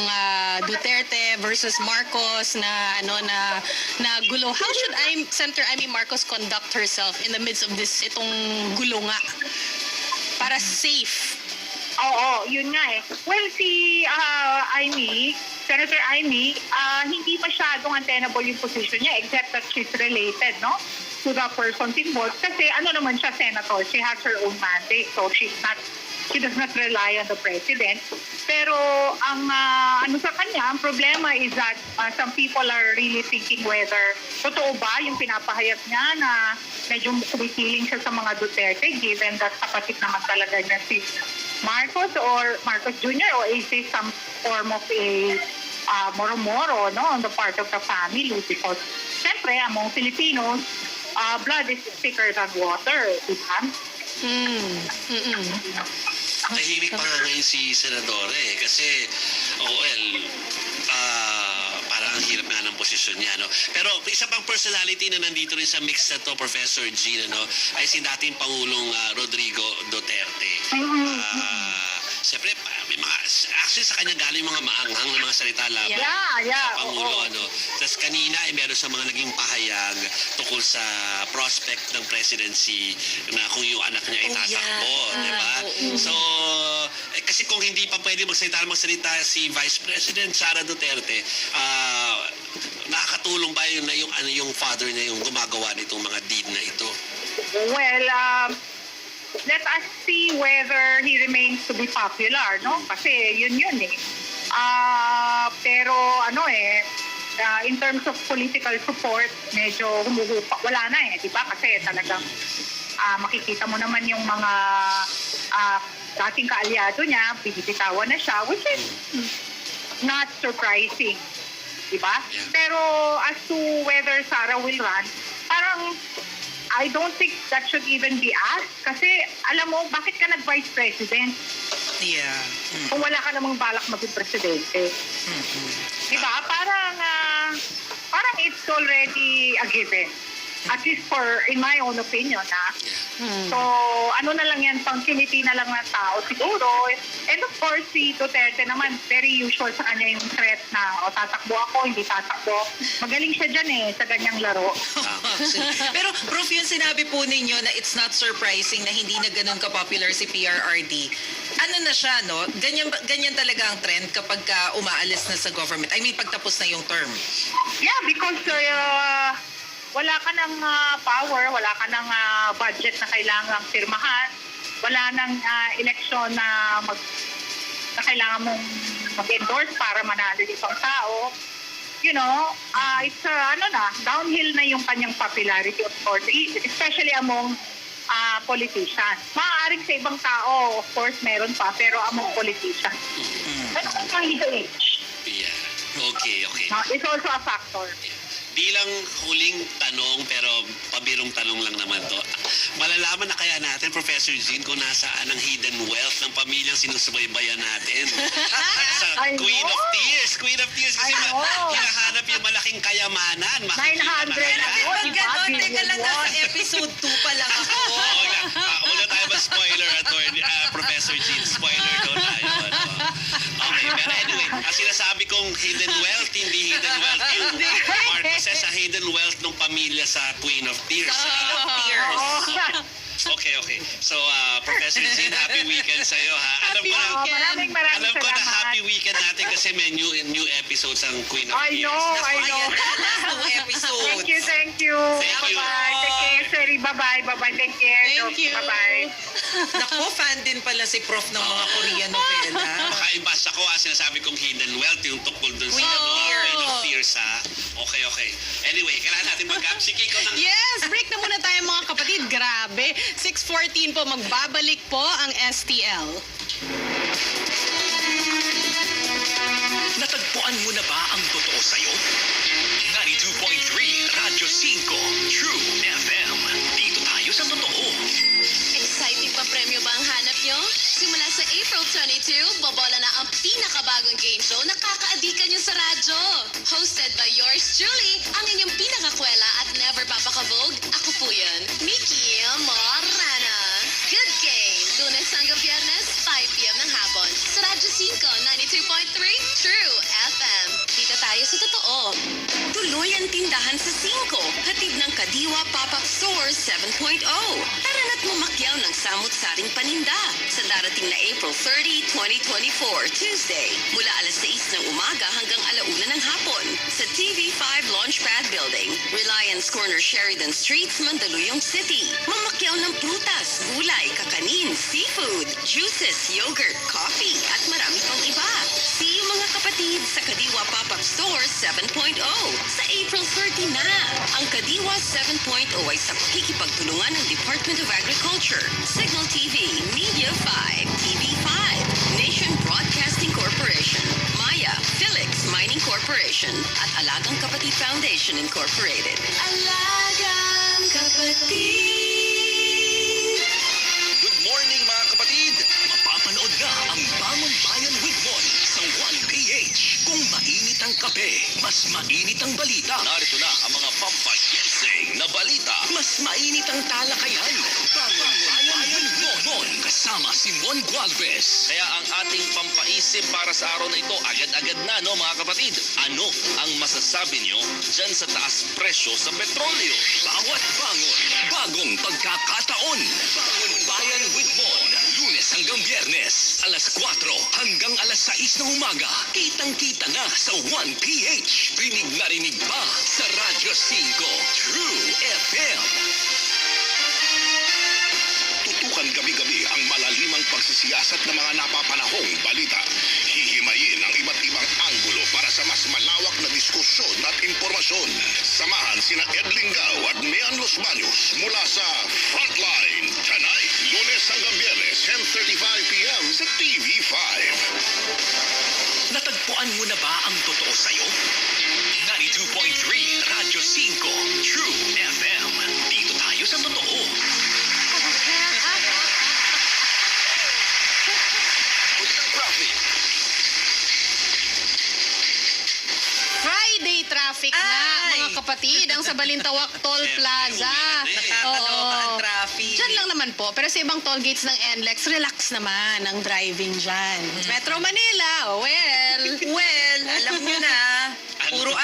Duterte versus Marcos na gulo. How should Senator Amy Marcos conduct herself in the midst of itong gulo nga? Para safe. Oo, yun nga eh. Well, si Senator Amy, hindi masyadong untenable yung position niya except that she's related, no? To the persons involved. Kasi naman siya, senator. She has her own mandate. So she does not rely on the president. Pero ang sa kanya, ang problema is that some people are really thinking whether totoo ba yung pinapahayag niya na medyo kumikiling siya sa mga Duterte given that kapatid naman talaga niya si Marcos or Marcos Jr. or is this some form of a moro-moro, no, on the part of the family? Because siyempre, among Filipinos, blood is thicker than water, diba? Tahimik pa nga ngayon si Senadora kasi, parang ang hirap nga ng posisyon niya. No? Pero isa pang personality na nandito rin sa mix na to, Professor G, ay si dating Pangulong Rodrigo Duterte. Siyempre, may actually sa kanya galing mga maanghang na mga salita laban sa Pangulo. Tapos kanina ay meron sa mga naging pahayag tungkol sa prospect ng presidency na kung yung anak niya ay tatakbo, di ba? So, kasi kung hindi pa pwede magsalita si Vice President Sara Duterte, nakakatulong ba yung father niya yung gumagawa nitong mga deed na ito? Well, let us see whether he remains to be popular, no? Kasi yun eh. Pero in terms of political support, medyo humuhupa. Wala na eh, di ba? Kasi talagang makikita mo naman yung mga dating kaalyado niya, binibitawan na siya, which is not surprising. Di ba? Pero as to whether Sara will run, parang I don't think that should even be asked. Kasi, alam mo, bakit ka nag-vice president? Yeah. Kung wala ka namang balak maging presidente. Diba? Parang it's already a given. At least in my own opinion, So, na lang yan, pang kiliti na lang ng tao siguro. And of course, si Duterte naman, very usual sa kanya yung threat na, tatakbo ako, hindi tatakbo. Magaling siya dyan sa ganyang laro. Pero, Prof, yung sinabi po ninyo na it's not surprising na hindi na ganun ka-popular si PRRD, na siya, no? Ganyan talaga ang trend kapag umaalis na sa government. I mean, pagtapos na yung term. Yeah, because wala ka ng power, wala ka ng budget na kailangang firmahan, wala ng eleksyon na kailangan mong mag-endorse para manalo yung isang tao. It's downhill na yung kanyang popularity, of course, especially among politicians. Maaaring sa ibang tao, of course, meron pa, pero among politicians. Pero kung age. Yeah. Okay. It's also a factor. bilang huling tanong, pero pabirong tanong lang naman to. Malalaman na kaya natin, Professor Jean, kung nasaan ang hidden wealth ng pamilyang sinusubaybayan natin. Sa I Queen know. of Tears. Queen of Tears. Kasi I know. hinahanap yung malaking kayamanan. 900 Makikita na ako, nila. di ba? Teka lang, nasa episode 2 pa lang ako. Oo nga. Wala tayo mag-spoiler, Professor Jean. Spoiler daw tayo. Ano. Okay, pero anyway, ang sinasabi kong hidden wealth, hindi hidden wealth. Yung Marcoses, sa hidden wealth ng pamilya sa Queen of Tears. Okay. So, Professor Jean, happy weekend sa'yo, ha? Alam ko na, Maraming alam ko na salamat. happy weekend natin kasi may new episodes ang Queen of I Tears. know, I know. Ayan na, last 2 episodes. Thank you. Thank you. Bye-bye. Take care, Sherry. Bye-bye. Take care. Thank you. Bye-bye. Naku, fan din pala si Prof ng mga Korean novela. Baka ibasa ko, sinasabi kong hidden wealth, yung tukol dun sa Queen of Tears. Queen of Tears, ha? Okay. Anyway, kailangan natin mag-up si Kiko ng... Yes, break na muna tayo mga kapatid. Grabe. 6:14 po, magbabalik po ang STL. Natagpuan mo na ba ang totoo sa'yo? 92.3 Radyo 5 True FM. Dito tayo sa totoo. Exciting pa premyo ba ang hanap nyo? Simula sa April 22, bobola na ang pinakabagong game show na kakaadikan nyo sa radyo. Hosted by yours truly, ang inyong pinakakwela at never papakabog. Ako po yun, Mickey Morana. Good game! Lunes hanggang Biyernes, 5 p.m. ng hapon. Sa Radyo 5, 92.3 True FM. Dito tayo sa totoo. Tuloy ang tindahan sa 5. Hatid ng Kadiwa Pop-Up Store 7.0. Tara na't mumakyaw ng samut-saring paninda sa darating na April 30, 2024, Tuesday, mula alas 6 ng umaga hanggang alauna ng hapon sa TV5 Launchpad Building, Reliance Corner, Sheridan Street, Mandaluyong City. Mamakyaw ng prutas, gulay, kakanin, seafood, juices, yogurt, coffee, at marami pang iba. See you mga kapatid sa Kadiwa Pop-Up Store 7.0 sa April 30 na. Ang Kadiwa 7.0 ay sa pakikipagtulungan ng Department of Agriculture, Signal TV, Media 5, TV5, Nation Broadcasting Corporation, Maya, Felix Mining Corporation, at Alagang Kapatid Foundation Incorporated. Alagang Kapatid! Good morning mga kapatid! Mapapanood na ang Bangon Bayan with Mon sa 1PH. Kung mainit ang kape, mas mainit ang balita. Narito na ang mga pampagising na balita. Mas mainit ang talakayan. Bangon Bayan with Mon kasama si Mon Gualvez. Kaya ang ating pampaisip para sa araw na ito, agad-agad na, no mga kapatid? Ano ang masasabi nyo dyan sa taas presyo sa petrolyo? Bawat bangon, bagong pagkakataon. Bangon Bayan with Mon. Lunes hanggang Biyernes, alas 4 hanggang alas 6 ng umaga. Kitang-kita na sa 1PH. Rinig na rinig pa sa Radyo 5 True FM. Tutukan gabi-gabi ang malalimang pagsisiyasat ng mga napapanahong balita. Hihimayin ang iba't ibang anggulo para sa mas malawak na diskusyon at impormasyon. Samahan sina Ed Lingao at Mian Los Baños mula sa Frontline. Tonight, Lunes hanggang Biyernes, 10:35 p.m. sa TV5. Natagpuan mo na ba ang totoo sa'yo? 92.3 Radyo 5 True FM. Dito tayo sa totoo. Traffic. Friday traffic na, mga kapatid. Ang sa Balintawak Toll Plaza. Nakakaloka ang traffic. Diyan lang naman po. Pero sa ibang toll gates ng NLEX, relax naman ang driving dyan. Metro Manila, Well, alam nyo na, puro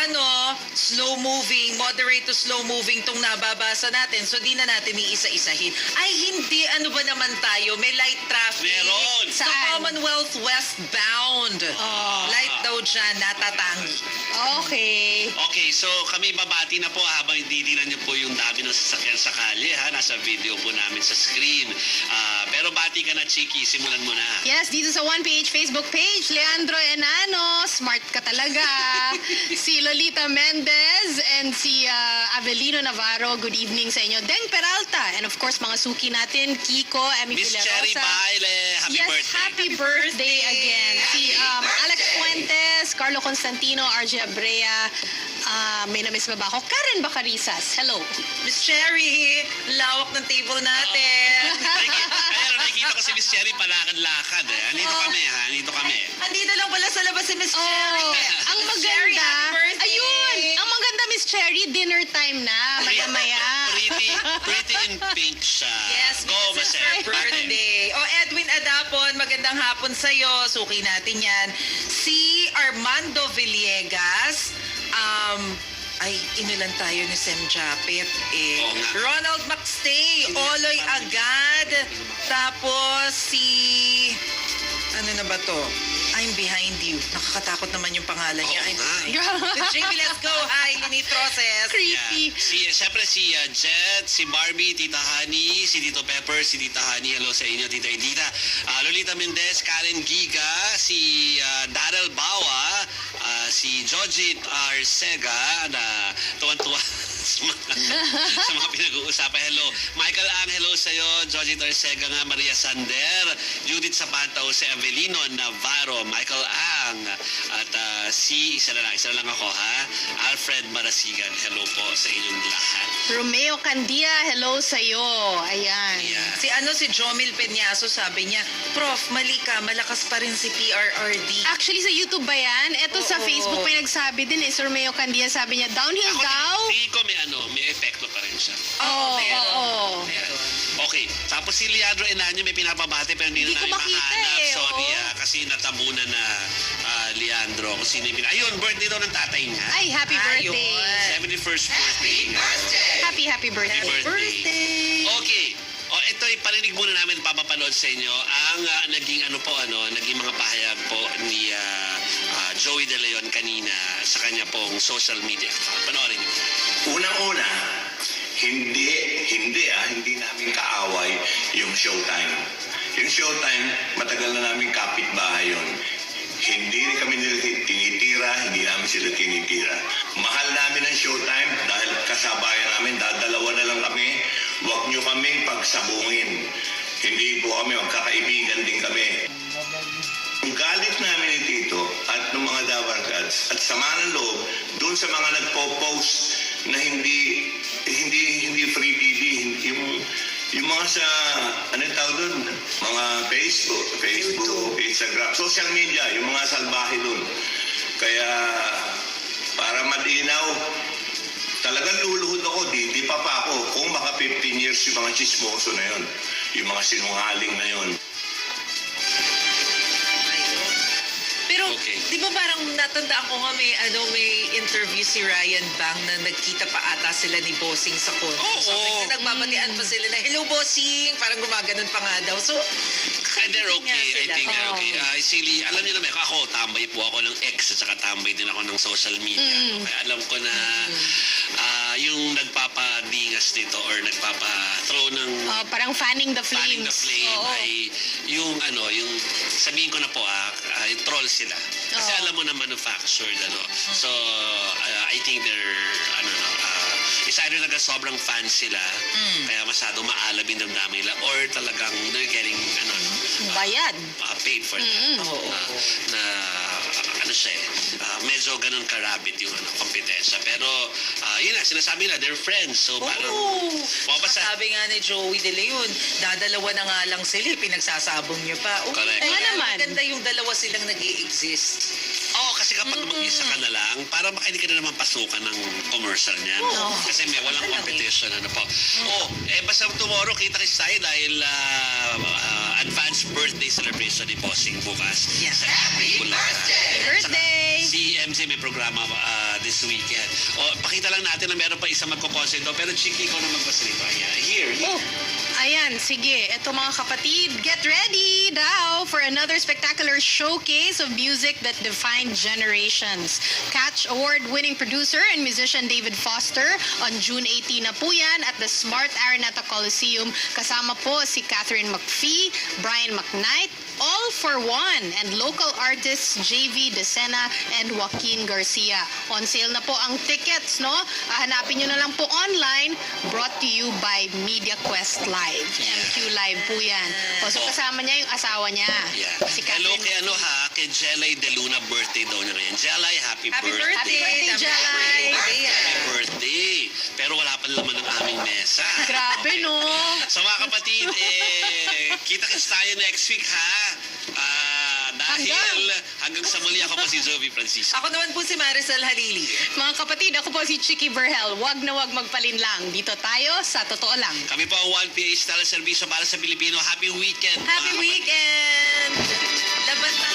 slow-moving, moderate to slow-moving tong nababasa natin. So, di na natin iisa-isahin. Ay, hindi. Ano ba naman tayo? May light traffic. Meron. Sa Commonwealth westbound. Light daw dyan, natatangi. Okay, so kami babati na po habang didinan niyo po yung dami ng sasakyan sa kalye, ha? Nasa video po namin sa screen. Pero bati ka na, Chiki. Simulan mo na. Yes, dito sa 1PH Facebook page, Leandro Enano, smart ka talaga. Si Lolita Mendez and si Avelino Navarro, good evening sa inyo. Deng Peralta, and of course, mga suki natin, Kiko, Emmy Miss Villarosa. Cherry Baile, happy Yes, birthday. happy birthday again. Si Alex Fuentes, Carlo Constantino, RJ Abrea, may na-miss ba ako? Karen Bacarisas, hello. Miss Cherry, lawak ng table natin. Ayan, nakikita ko si Miss Cherry palakad-lakad eh. Andito kami ha, andito kami. Andito lang pala sa labas si Miss Cherry. Ang Miss Cherry, maganda, happy birthday. ayun, ang maganda Miss Cherry, dinner time na, maya-maya. Pretty in pink siya. Yes, Go, because Miss it's her Cherry. birthday. Edwin Adapon, magandang hapon sa'yo. Suki natin yan. Si Armando Villegas, inulan tayo ni Sem Japet eh. Ronald Maxtay, Oloy Agad. Tapos ano na ba to? I'm behind you. Nakakatakot naman yung pangalan niya. Jamie, let's go. Hi, Lini Troses. Creepy. Siyempre si Jet, si Barbie, Tita Honey, si Tito Pepper, si Tita Honey. Hello sa inyo, Tita Edita. Lolita Mendez, Karen Giga, si Daryl Bawa, si Jojit Arcega, na tuwan-tuwa sa mga pinag-uusapan. Hello. Michael Ang, hello sa'yo. Jojit Arcega nga, Maria Sander, Judith Zapata, Jose Avelino, Navarro, Michael Ang, at isa na lang ako ha. Alfred Marasigan, hello po sa inyong lahat. Romeo Candia, hello sa'yo. Ayan. Si Jomil Peñaso, sabi niya, Prof, mali ka, malakas pa rin si PRRD. Actually, sa YouTube ba yan? Ito sa Facebook may nagsabi din Sir Romeo Candia, sabi niya, downhill daw. Tingin ko may epekto pa rin siya. Oo. Okay, tapos si Leandro Enanyo may pinapabate pero hindi na namin makahanap. Sorry kasi natabunan na Leandro. Kung sino yung ayun, birthday daw ng tatay niya. Ay, happy birthday. 71st birthday. Happy birthday. Okay. Ito parinig muna namin papapanood sa inyo ang naging naging mga pahayag po ni Joey De Leon kanina sa kanya pong social media. Panoorin niyo. Unang-una, hindi namin kaaway yung Showtime. Yung Showtime, matagal na namin kapitbahay yun. Hindi rin kami nila tinitira, hindi namin sila tinitira. Mahal namin ang Showtime dahil kasabayan namin, dadalawa na lang kami. Huwag nyo kaming pagsabungin. Hindi po kami, magkakaibigan din kami. Ang galit namin ni Tito at ng mga Dabarkads at sama ng loob doon sa mga nagpo-post na hindi free TV, yung mga sa, tawag doon? Mga Facebook, Instagram, social media, yung mga salbahe doon. Kaya, para malinaw, talagang luluhod ako, di pa ako. Kung maka 15 years yung mga chismoso na yun, yung mga sinungaling na yun. Pero, di ba parang natandaan ko nga may interview si Ryan Bang na nagkita pa ata sila ni Bossing sa condo. So, nagbabatian pa sila na, hello Bossing! Parang gumaganon pa nga daw. So, they're okay. I think they're okay. Silly, alam niyo naman, ako, tambay po ako ng X at saka tambay din ako ng social media. Kaya alam ko na yung nagpapadingas nito or nagpapa-throw ng... parang fanning the flames. Ay yung sabihin ko na po yung troll sila. Kasi alam mo na manufactured So I think they're it's either sobrang fan sila kaya masyado maalab yung damdamin nila or talagang they're getting bayad. Paid for that. Medyo ganun karabit yung kompetensya. Pero yun na, sinasabi nila they're friends. So parang sabi nga ni Joey De Leon, dadalawa na nga lang sila, pinagsasabong niyo pa. Correct. Maganda yung dalawa silang nag-i-exist. Kasi kapag mag-isa ka na lang, para hindi ka na naman pasukan ng commercial niyan. Kasi may walang competition. Basta tomorrow, kita-kits tayo dahil advanced birthday celebration ni Bossing bukas. Happy birthday! Si MJ may programa this weekend. Pakita lang natin na meron pa isa magkukonsento. Pero Chiki, ikaw na magpasalito. Here. Ayan, sige. Ito mga kapatid, get ready daw for another spectacular showcase of music that defined generations. Catch award-winning producer and musician David Foster on June 18 na po yan at the Smart Araneta Coliseum. Kasama po si Catherine McPhee, Brian McKnight, All for One, and local artists JV Decena and Joaquin Garcia. On sale na po ang tickets, no? Hanapin nyo na lang po online. Brought to you by Media Quest Live. MQ Live po yan. O, so kasama niya yung asawa niya. Yeah. Si Hello Catherine. kay kay Jelay De Luna, birthday daw niya ngayon. Jelay, happy birthday. Happy birthday, Jelay. Happy birthday. Pero wala pa laman ng aming mesa. Grabe, no? So mga kapatid, kita-kits tayo next week, ha? Dahil hanggang sa muli, ako po si Jovi Francisco. Ako naman po si Maricel Halili. Mga kapatid, ako po si Chicky Verhel. Wag na wag magpalinlang. Dito tayo sa Totoo Lang. Kami po ang 1PH teleserbisyo para sa Pilipino. Happy weekend! Happy weekend! Laban na!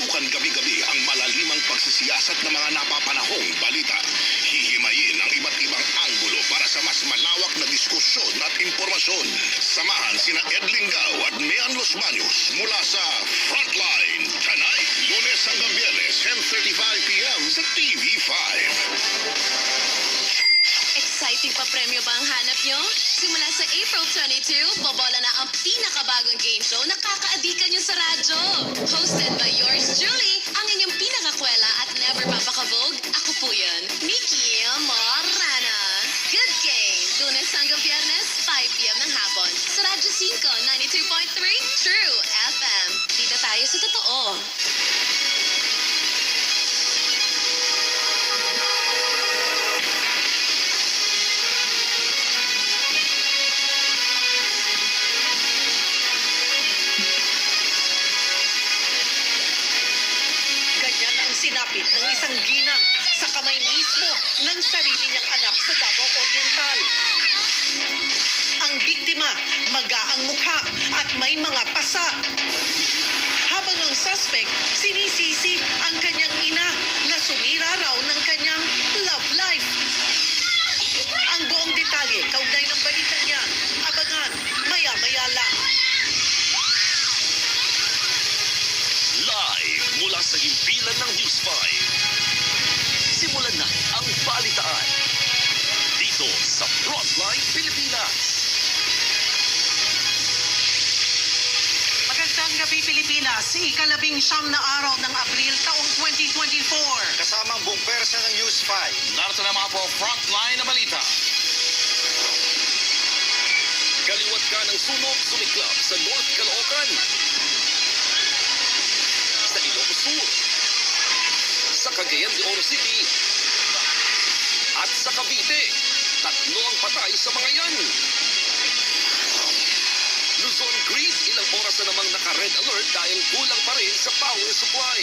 Tutukan gabi-gabi ang malalimang pagsisiyasat ng mga napapanahong balita. Hihimayin ang iba't ibang anggulo para sa mas malawak na diskusyon at impormasyon. Samahan sina Ed Lingao at Mian Los Baños mula sa Frontline. Tonight, Lunes hanggang Biyernes, 10:35 p.m. sa TV5. Exciting pa premyo ba ang hanap nyo? Simula sa April 22, bobola na ang pinakabagong game show na kakaadikan nyo sa radyo. Hosted by yours truly, ang inyong pinakakwela at never papakabog. Ako po yun, Mickey Morana. Good game! Lunes hanggang Biyernes, 5 p.m. ng hapon. Sa Radyo 5, 92.3, True FM. Dito tayo sa totoo. Ganyan ang sinapit ng isang ginang sa kamay mismo ng sarili niyang anak sa Davao Oriental. Ang biktima, magaang mukha at may mga pasa. Habang ang suspect, sinisisi ang kanyang ina na sumira raw ng kanyang love life. Ang buong detalye, kaugnay ng balita niya, abangan maya-maya lang. Live mula sa himpilan ng News 5. Simulan na ang balitaan. Dito sa Frontline Pilipinas. Magandang gabi Pilipinas, ika-19 na araw ng Abril taong 2024. Kasama ang buong persa ng News 5. Narito na mga po Frontline na balita. Kaliwat ka ng sunog sumiklab sa North Caloocan. Sa Ilocos Sur. Sa Cagayan de Oro City. At sa Cavite. 3 ang patay sa mga yan. Luzon Grid, ilang oras na namang naka-red alert dahil kulang pa rin sa power supply.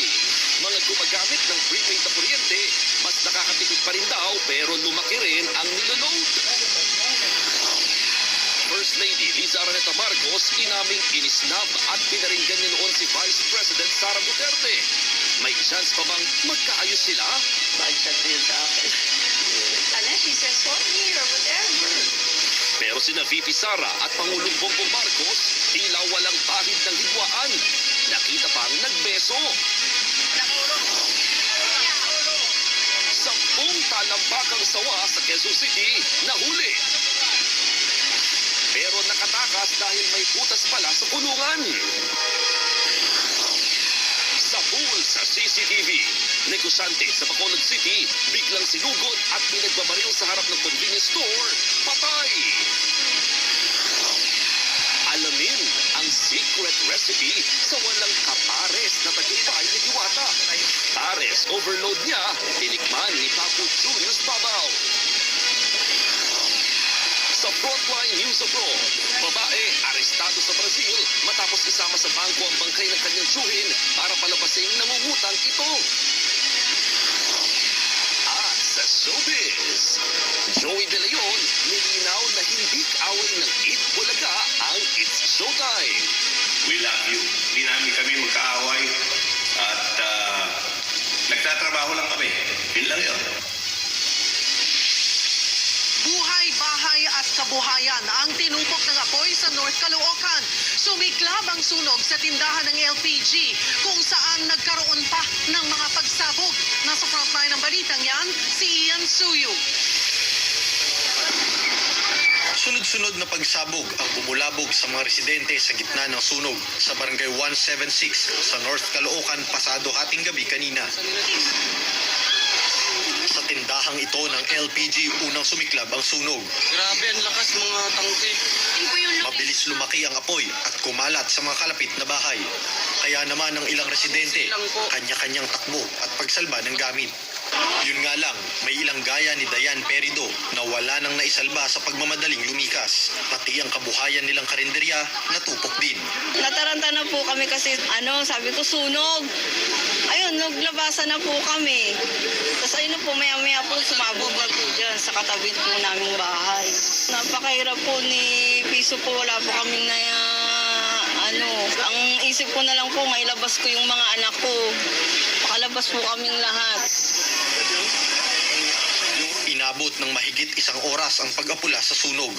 Mga gumagamit ng prepaid na kuryente, mas nakakatipid pa rin daw pero lumaki rin ang niloload. First Lady Liza Araneta Marcos inaming inisnab at pinaringgan niya noon si Vice President Sara Duterte. May chance pa bang magkaayos sila? Mag-chat din sa akin. Unless he says sorry or whatever. Pero sina VP Sara at Pangulong Bongbong Marcos tila walang bahid ng hidwaan. Nakita pang nagbeso. 10 talampakang sawa sa Quezon City nahuli. Pero nakatakas dahil may butas pala sa kulungan. Sa pool sa CCTV, negosyante sa Bacolod City, biglang sinugod at pinagbabaril sa harap ng convenience store, patay. Alamin ang secret recipe sa walang kapares na tagumpay ni Diwata. Pares overload niya, tinikman ni Papo Julius Babaw. Sa Frontline News Abroad, babae arestado sa Brazil matapos isama sa bangko ang bangkay ng kanyang tiyuhin para palabasing nangungutang ito. At sa showbiz, Joey De Leon nilinaw na hindi kaaway ng Eat Bulaga ang It's Showtime. We love you. Hindi namin kami magkaaway at nagtatrabaho lang kami. Yun lang yun. Buhay, bahay at kabuhayan ang tinupok ng Apo Sumiklab ang sunog sa tindahan ng LPG kung saan nagkaroon pa ng mga pagsabog. Nasa frontline ng balitang yan, si Ian Suyu. Sunod-sunod na pagsabog ang bumulabog sa mga residente sa gitna ng sunog sa barangay 176 sa North Caloocan pasado hating gabi kanina. Sa tindahang ito ng LPG unang sumiklab ang sunog. Grabe, ang lakas mga tangke. Mabilis lumaki ang apoy at kumalat sa mga kalapit na bahay. Kaya naman ang ilang residente, kanya-kanyang takbo at pagsalba ng gamit. Yun nga lang, may ilang gaya ni Dayan Perido na wala nang naisalba sa pagmamadaling lumikas. Pati ang kabuhayan nilang karinderya natupok din. Nataranta na po kami kasi sabi ko sunog. Ayun, naglabasan na po kami. Tapos ayun na po, maya-maya po sumabog na po dyan sa katabi po naming bahay. Napakahirap po ni Piso po, wala po kaming ang isip ko na lang po, mailabas ko yung mga anak ko. Pakalabas po kaming lahat. Inabot ng mahigit 1 oras ang pag-apula sa sunog.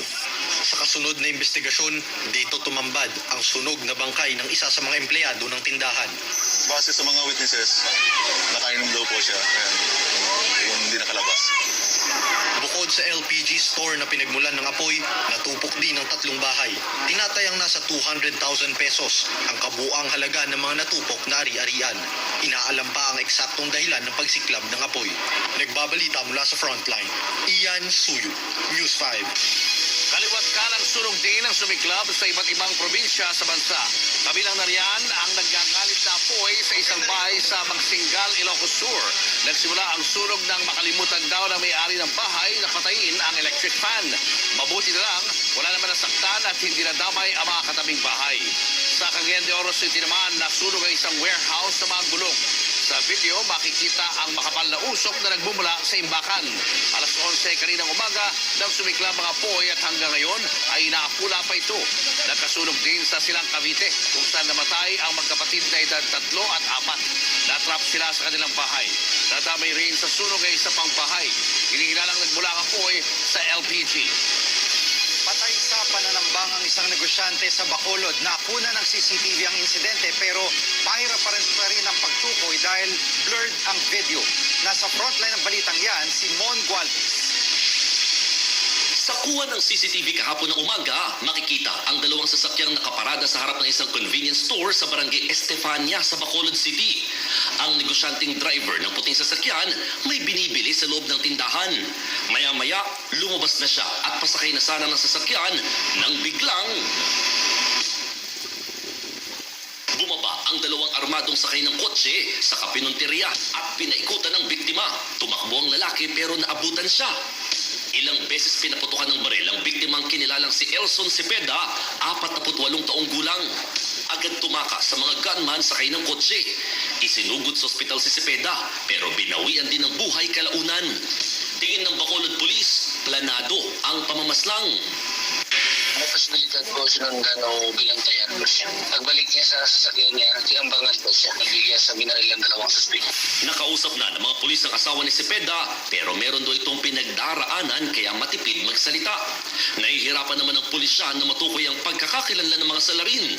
Sa kasunod na investigasyon, dito tumambad ang sunog na bangkay ng isa sa mga empleyado ng tindahan. Base sa mga witnesses, nakainom daw po siya, kaya yung hindi nakalabas. Bukod sa LPG store na pinagmulan ng apoy, natupok din ang 3 bahay. Tinatayang nasa 200,000 pesos ang kabuang halaga ng mga natupok na ari-arian. Inaalam pa ang eksaktong dahilan ng pagsiklab ng apoy. Nagbabalita mula sa frontline, Ian Suyu, News 5. Kaliwat kanang sunog din ang sumiklab sa iba't ibang probinsya sa bansa. Kabilang na riyan ang nagkakalit na apoy sa isang bahay sa Magsingal, Ilocos Sur. Nagsimula ang sunog nang makalimutan daw ng may-ari ng bahay na patayin ang electric fan. Mabuti na lang, wala naman nasaktan at hindi nadamay ang mga katabing bahay. Sa Cagayan de Oro City naman, nasunog ang isang warehouse na magulong. Sa video, makikita ang makapal na usok na nagmumula sa imbakan. Alas 11 kaninang umaga, nang sumiklab ang apoy at hanggang ngayon ay inaapula pa ito. Nagkasunog din sa Silang Cavite kung saan namatay ang magkapatid na edad 3 at 4. Natrap sila sa kanilang bahay. Nadamay rin sa sunog ay isa pang bahay. Inihilalang nagmula ang apoy sa LPG. Patay sa pananambang ang isang negosyante sa Bacolod. Nakuna ng CCTV ang insidente pero pahirap pa rin ang pagtukoy dahil blurred ang video. Nasa frontline ng balitang yan, si Mon Gualvez. Sa kuha ng CCTV kahapon ng umaga, makikita ang 2 sasakyang nakaparada sa harap ng isang convenience store sa barangay Estefania sa Bacolod City. Ang negosyanteng driver ng puting sasakyan may binibili sa loob ng tindahan. Maya-maya, lumabas na siya at pasakay na sana ng sasakyan nang biglang bumaba ang 2 armadong sakay ng kotse sa kapinunteriya at pinaikutan ng biktima. Tumakbo ang lalaki pero naabutan siya. Ilang beses pinaputukan ng baril ang biktimang kinilalang si Elson Cepeda, 48 taong gulang. Agad tumakas sa mga gunman sakay ng kotse. Isinugod sa ospital si Cepeda pero binawian din ng buhay kalaunan. Tingin ng Bacolod Police, planado ang pamamaslang. May posibilidad po siya ng bilantayan po siya. Pagbalik niya sa sasakyan niya, tinambangan po siya. Nagbigay sa binaril ng 2 suspect. Nakausap na ng mga pulis ang asawa ni Cepeda pero meron daw itong pinagdaraanan kaya matipid magsalita. Nahihirapan naman ang pulisya na matukoy ang pagkakakilanlan ng mga salarin.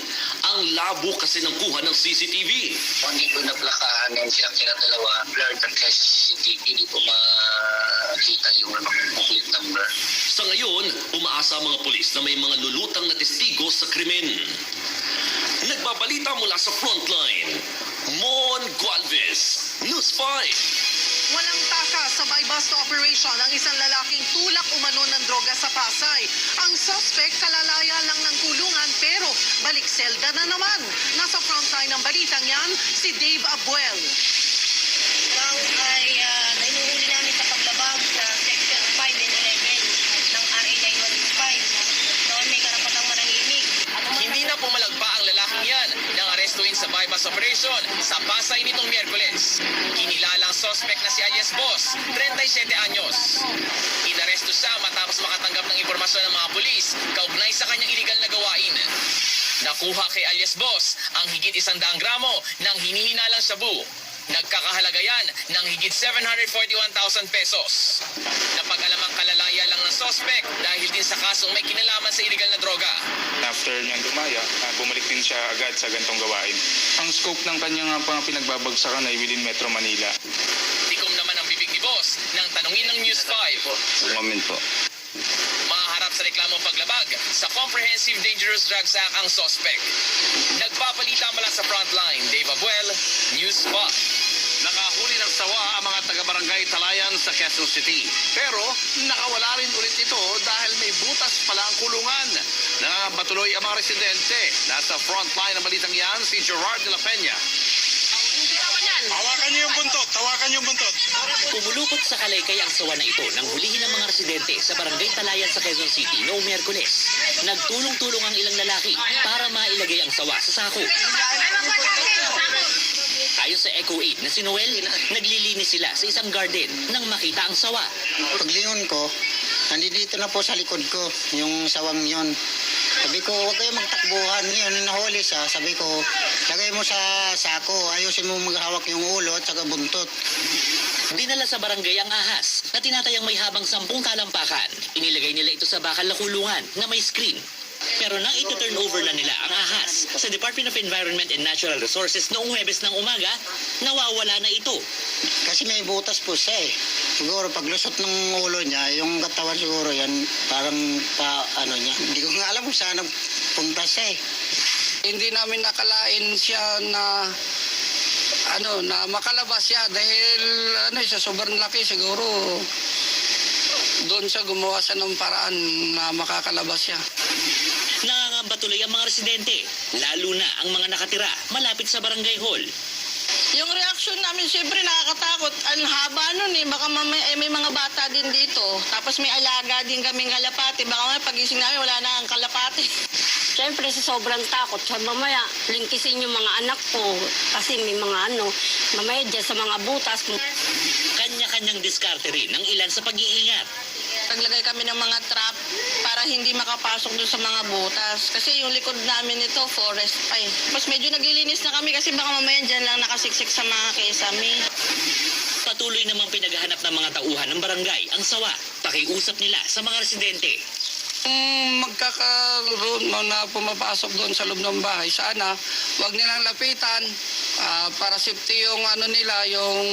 Ang labo kasi ng kuha ng CCTV. Hindi po naplakahan ng sinakyan ng 2, blurred ang kaya sa CCTV, hindi po makita yung complete number. Sa ngayon, umaasa ang mga pulis na may mga lulutang na testigo sa krimen. Nagbabalita mula sa frontline, Mon Gualvez, News 5. Walang taka sa buy-bust operation ang isang lalaking tulak umano ng droga sa Pasay. Ang suspect kalalaya lang ng kulungan pero balik selda na naman. Nasa frontline ng balitang yan, si Dave Abuel. Ikaw ay nainuhuli namin sa paglabag sa Section 5 and 11 ng RA 9165. Noon may karapatang manahimik. Hindi na pumalagpa ang lalaking yan nang arestuin sa bypass operation sa Pasay nitong Miyerkules. Kinilalang suspect na si alias Boss, 37 anyos. Inaresto siya matapos makatanggap ng impormasyon ng mga pulis kaugnay sa kanyang iligal na gawain. Nakuha kay alias Boss ang higit 100 gramo ng hinihinalang shabu. Nagkakahalaga yan ng higit 741,000 pesos. Napag-alamang kalalaya lang ng suspect dahil din sa kasong may kinalaman sa iligal na droga. After after niyang dumaya, bumalik din siya agad sa gantong gawain. Ang scope ng kanyang pinagbabagsakan ay within Metro Manila. Tikom naman ang bibig ni Boss nang tanungin ng News 5. Umamin po. Maharap sa reklamong paglabag sa Comprehensive Dangerous Drugs Act ang suspect. Nagpapalita mula sa frontline, Dave Abuel, News 5. Nakahuli ng sawa ang mga taga-barangay Talayan sa Quezon City. Pero nakawala rin ulit ito dahil may butas pala ang kulungan. Nangangamba tuloy ang mga residente. Nasa frontline ng balitang yan si Gerard de la Peña. Hawakan niyo yung buntot! Hawakan niyo yung buntot! Pumulupot sa kalaykay ang sawa na ito nang hulihin ng mga residente sa barangay Talayan sa Quezon City noong Miyerkules. Nagtulong-tulong ang ilang lalaki para mailagay ang sawa sa sako. Ayon sa Echo 8 na si Noel, naglilinis sila sa isang garden nang makita ang sawa. Paglingon ko, nandito na po sa likod ko, yung sawang yon. Sabi ko, huwag kayo magtakbuhan. Ngayon, nahuli siya. Sabi ko, lagay mo sa sako. Ayusin mo maghawak yung ulo at saka buntot. Dinala sa barangay ang ahas na tinatayang may habang 10 talampakan. Inilagay nila ito sa bakal na kulungan na may screen. Pero nang ito-turn over na nila ang ahas sa Department of Environment and Natural Resources noong Huwebes ng umaga, nawawala na ito. Kasi may butas po siya eh. Siguro paglusot ng ulo niya, yung katawan siguro yan, parang niya. Hindi ko nga alam kung saan punta siya eh. Hindi namin nakalain siya na makalabas siya dahil sa sobrang laki siguro doon siya gumawa siya ng paraan na makakalabas siya. Nangangamba tuloy ang mga residente, lalo na ang mga nakatira malapit sa barangay hall. Yung reaction namin, siyempre nakakatakot. Ang haba nun eh. Baka may mga bata din dito. Tapos may alaga din kaming kalapati. Baka may pagising namin, wala na ang kalapati. Siyempre sa sobrang takot, mamaya lingkisin yung mga anak ko. Kasi may mga mamaya dyan sa mga butas. Kanya-kanyang diskarte rin ng ilan sa pag-iingat. Naglagay kami ng mga trap para hindi makapasok doon sa mga butas. Kasi yung likod namin ito, forest pa eh. Mas medyo naglilinis na kami kasi baka mamaya dyan lang nakasiksik sa mga kesame. Patuloy namang pinaghahanap ng mga tauhan ng barangay ang sawa. Pakiusap nila sa mga residente. Magkakaroon na pumapasok doon sa loob ng bahay, sana wag nilang lapitan para safety yung nila, yung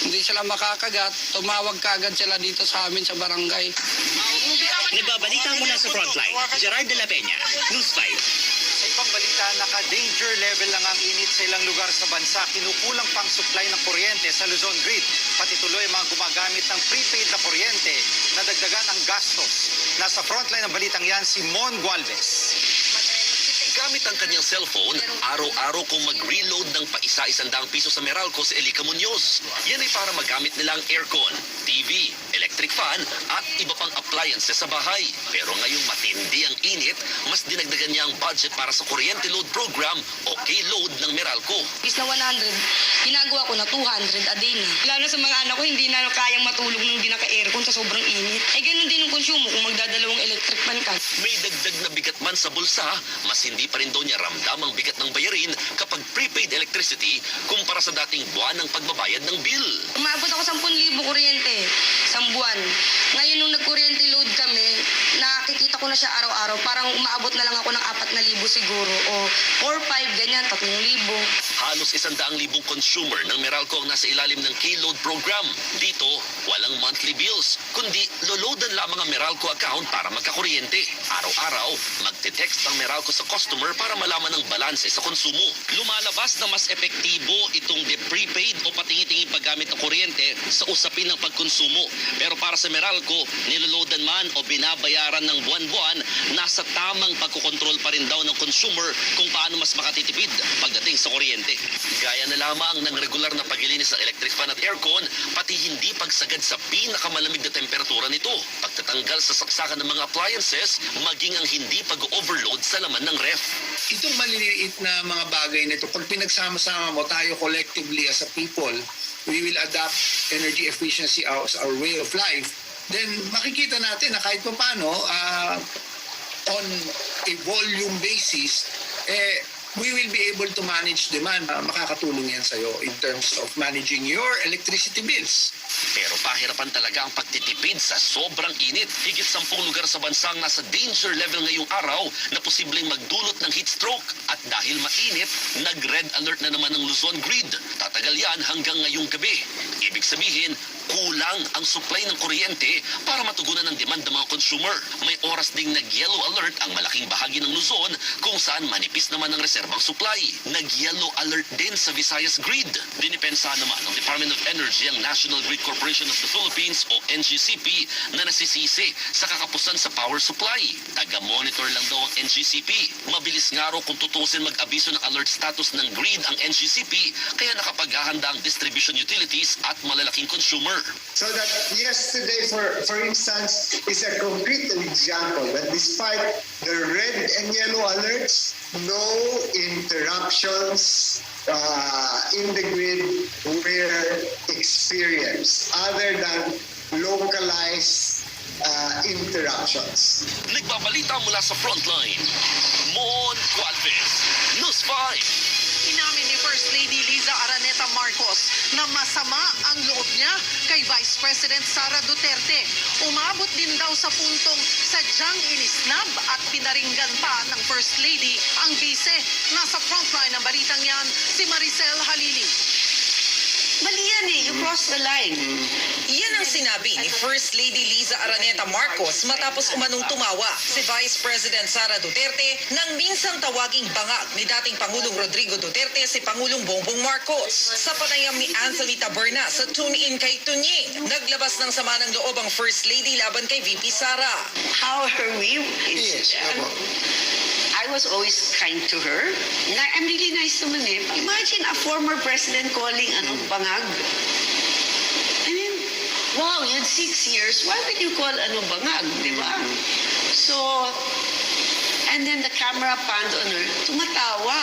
hindi sila makakagat, tumawag kaagad sila dito sa amin sa barangay. Nagbabalita mula sa frontline, Gerard de la Peña, News 5. Sa ibang balita, naka-danger level lang ang init sa ilang lugar sa bansa. Kinukulang pang supply ng kuryente sa Luzon Grid. Pati tuloy mga gumagamit ng prepaid na kuryente na dagdagan ang gastos. Nasa frontline ng balitang yan, si Mon Gualvez. Gamit ang kanyang cellphone, araw-araw kong mag-reload ng pa-isa-100 piso sa Meralco sa Elica Muñoz. Yan ay para magamit nila ang aircon, TV, electric fan at iba pang appliances sa bahay. Pero ngayong matindi ang init, mas dinagdagan niya ang budget para sa kuryente load program o K-load ng Meralco. Is na 100, ginagawa ko na 200 a day na. Lalo sa mga anak ko, hindi na kayang matulog nung hindi naka-aircon sa sobrang init. Ay ganun din ang konsumo kung magdadalawang electric fan ka. May dagdag na bigat man sa bulsa, mas hindi pa rin daw niya ramdam ang bigat ng bayarin kapag prepaid electricity kumpara sa dating buwan ng pagbabayad ng bill. Umabot ako 10,000 kuryente, isang buwan. Ngayon nung nag-kuryente load kami, nakikita ko na siya araw-araw. Parang umaabot na lang ako ng 4,000 siguro o 4-5, ganyan, 3,000. Halos 100,000 consumer ng Meralco ang nasa ilalim ng K-Load program. Dito, walang monthly bills, kundi loloadan lamang ang Meralco account para magkakuryente. Araw-araw, magte-text ang Meralco sa customer para malaman ang balanse sa konsumo. Lumalabas na mas epektibo itong prepaid o patingi-tingi paggamit ng kuryente sa usapin ng pagkonsumo. Pero para sa Meralco, niloloadan man o binabayaran ng buwan-buwan, nasa tamang pagkokontrol pa rin daw ng consumer kung paano mas makatitipid pagdating sa kuryente. Gaya na lamang ng regular na paglilinis ng electric fan at aircon, pati hindi pagsagad sa pinakamalamig na temperatura nito, pagtatanggal sa saksakan ng mga appliances, maging ang hindi pag-overload sa laman ng ref. Itong maliliit na mga bagay na ito, pag pinagsama-sama mo tayo collectively as a people, we will adapt energy efficiency as our way of life, then makikita natin na kahit pa paano, on a volume basis, we will be able to manage demand. Makakatulong yan sa'yo in terms of managing your electricity bills. Pero pahirapan talaga ang pagtitipid sa sobrang init. Higit 10 lugar sa bansang nasa danger level ngayong araw na posibleng magdulot ng heat stroke. At dahil mainit, nag-red alert na naman ng Luzon Grid. Tatagal yan hanggang ngayong gabi. Ibig sabihin, kulang ang supply ng kuryente para matugunan ang demand ng mga consumer. May oras ding nag-yellow alert ang malaking bahagi ng Luzon kung saan manipis naman ang reserbang supply. Nag-yellow alert din sa Visayas Grid. Dinipensa naman ng Department of Energy ang National Grid Corporation of the Philippines o NGCP na nasisisi sa kakapusan sa power supply. Taga-monitor lang daw ang NGCP. Mabilis nga raw kung tutusin mag-abiso ng alert status ng grid ang NGCP kaya nakapaghahanda ang distribution utilities at malalaking consumer. So that yesterday, for instance, is a concrete example that despite the red and yellow alerts, no interruptions in the grid were experienced other than localized interruptions. Nagbabalita mula sa frontline, Mon Cualves, News 5. Inamin ni First Lady Liza Araneta Marcos na masama ang loob niya kay Vice President Sara Duterte. Umabot din daw sa puntong sadyang inisnab at pinaringgan pa ng First Lady ang bise. Nasa frontline ng balitang yan, si Maricel Halili. Mali yan eh, you cross the line. Yan ang sinabi ni First Lady Liza Araneta Marcos matapos umanong tumawa si Vice President Sara Duterte nang minsang tawaging bangag ni dating Pangulong Rodrigo Duterte si Pangulong Bongbong Marcos. Sa panayam ni Anthony Taberna sa Tune-In kay Tunying, naglabas ng sama ng loob ang First Lady laban kay VP Sara. How are we? I was always kind to her. I'm really nice naman eh. Imagine a former president calling bangag. I mean, wow, you had 6 years. Why would you call bangag, di ba? So, and then the camera panned on her, tumatawa.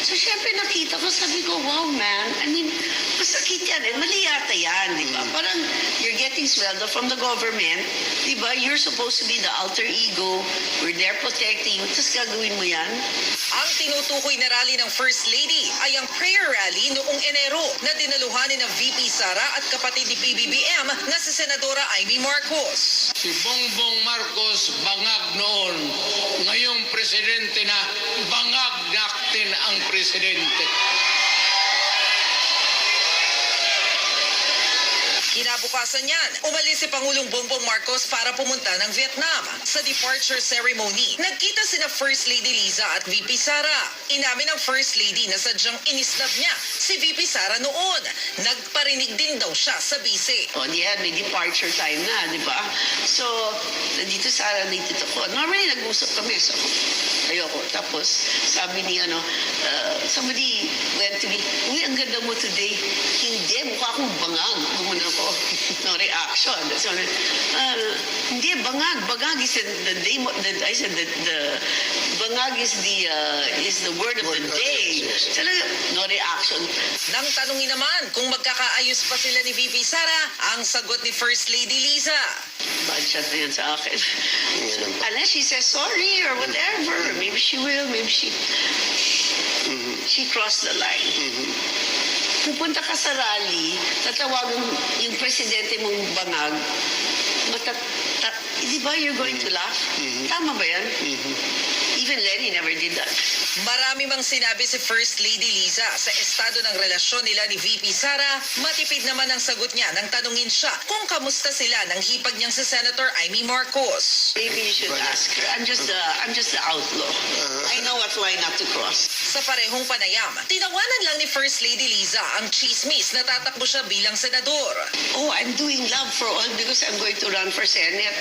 So, syempre nakita ko, sabi ko, wow, man. I mean, masakit yan eh. Mali yata yan, di ba? Parang you're getting swelled from the government, di ba? You're supposed to be the alter ego. We're there protecting you. Tapos gagawin mo yan? Ang tinutukoy na rally ng First Lady ay ang prayer rally noong Enero na dinaluhanin ng VP Sara at kapatid ni PBBM na si Senadora Amy Marcos. Si Bongbong Marcos bangag noon. Ngayong presidente na, bangag natin ang presidente. Kinabukasan niyan, umalis si Pangulong Bongbong Marcos para pumunta ng Vietnam. Sa departure ceremony, nagkita sina First Lady Liza at VP Sara. Inamin ng First Lady na sadyang inisnab niya si VP Sara noon. Nagparinig din daw siya sa bise. O, diyan, may departure time na, di ba? So, nandito Sara, nandito ko. Normally, nag-usap kami. So, ayoko. Tapos, sabi ni, somebody went to me, uy, ang ganda mo today. Hindi, mukha akong bangag. Gumana ko. No reaction. So, hindi, bangag. Bangag is the name of I said the bangag is the word of the day. Talaga, no reaction. Nang tanungin naman kung magkakaayos pa sila ni VP Sara, ang sagot ni First Lady Liza. Bad shot na yan sa akin. Unless she says sorry or whatever. Maybe she will. Maybe she crossed the line. Pupunta ka sa rally, tatawagan yung presidente mong bangag, di ba you're going to laugh? Tama ba yan? Even Lenny never did that. Marami mang sinabi si First Lady Liza sa estado ng relasyon nila ni VP Sara, matipid naman ang sagot niya nang tanungin siya kung kamusta sila nang hipag niyang si Senator Amy Marcos. Maybe you should ask her. I'm just the outlaw. I know what line not to cross. Sa parehong panayam, tinawanan lang ni First Lady Liza ang chismis na tatakbo siya bilang senador. Oh, I'm doing love for all because I'm going to run for Senate.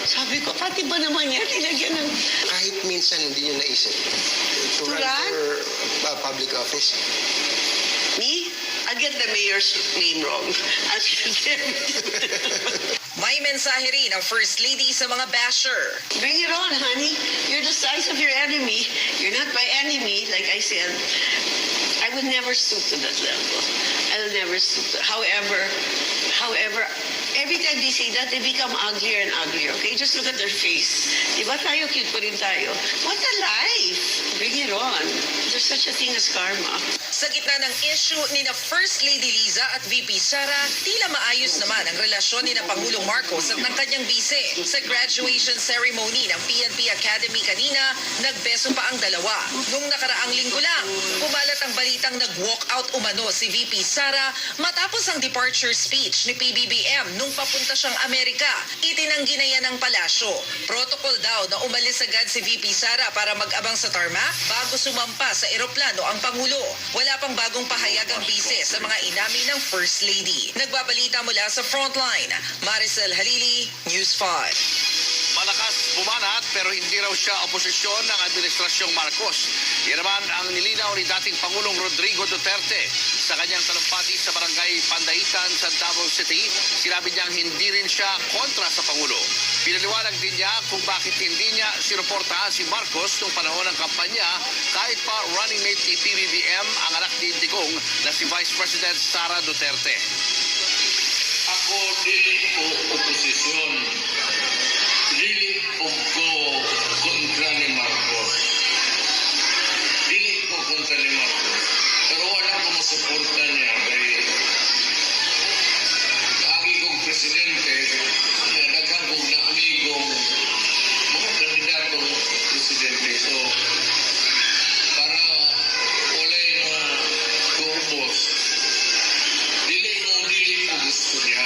Sabi ko, pati ba naman yan? Ilagyan ng... Kahit minsan hindi niyo naisip to run for public office? Me? I get the mayor's name wrong. May mensahe rin ang First Lady sa mga basher. Bring it on, honey. You're the size of your enemy. You're not my enemy, like I said. I would never stoop to that level. I will never stoop to However, every time they say that, they become uglier and uglier, okay? Just look at their face. Diba tayo, cute pa rin tayo. What a life! Bring it on. There's such a thing as karma. Sa gitna ng issue ni na First Lady Liza at VP Sara, tila maayos naman ang relasyon ni na Pangulong Marcos at ng kanyang bise. Sa graduation ceremony ng PNP Academy kanina, nagbeso pa ang dalawa. Nung nakaraang linggo lang, kumalat ang balitang nag-walk out umano si VP Sara matapos ang departure speech ni PBBM nung papunta siyang Amerika. Itinanggi na yan ng palasyo. Protocol daw na umalis agad si VP Sara para mag-abang sa tarmac bago sumampa sa eroplano ang Pangulo. Wala pang bagong pahayag ang bise sa mga inamin ng First Lady. Nagbabalita mula sa Frontline, Maricel Halili, News 5. Malakas bumanat pero hindi raw siya oposisyon ng Administrasyong Marcos. Yan naman ang nilinaw ni dating Pangulong Rodrigo Duterte sa kanyang talumpati sa Barangay Pandaitan sa Davao City. Sinabi niyang hindi rin siya kontra sa Pangulo. Pinaliwanag din niya kung bakit hindi niya sinuportahan si Marcos nung panahon ng kampanya kahit pa running mate ni PBBM ang anak ni Digong na si Vice President Sara Duterte. Ako dili ko oposisyon. Dili ko kontra ni Marcos. Dili ko kontra ni Marcos. Pero wala ko masuporta niya dahil lagi kong presidente na naghagog na amigong mga kandidatong presidente. So, para walay na kuubos, dili ko gusto niya.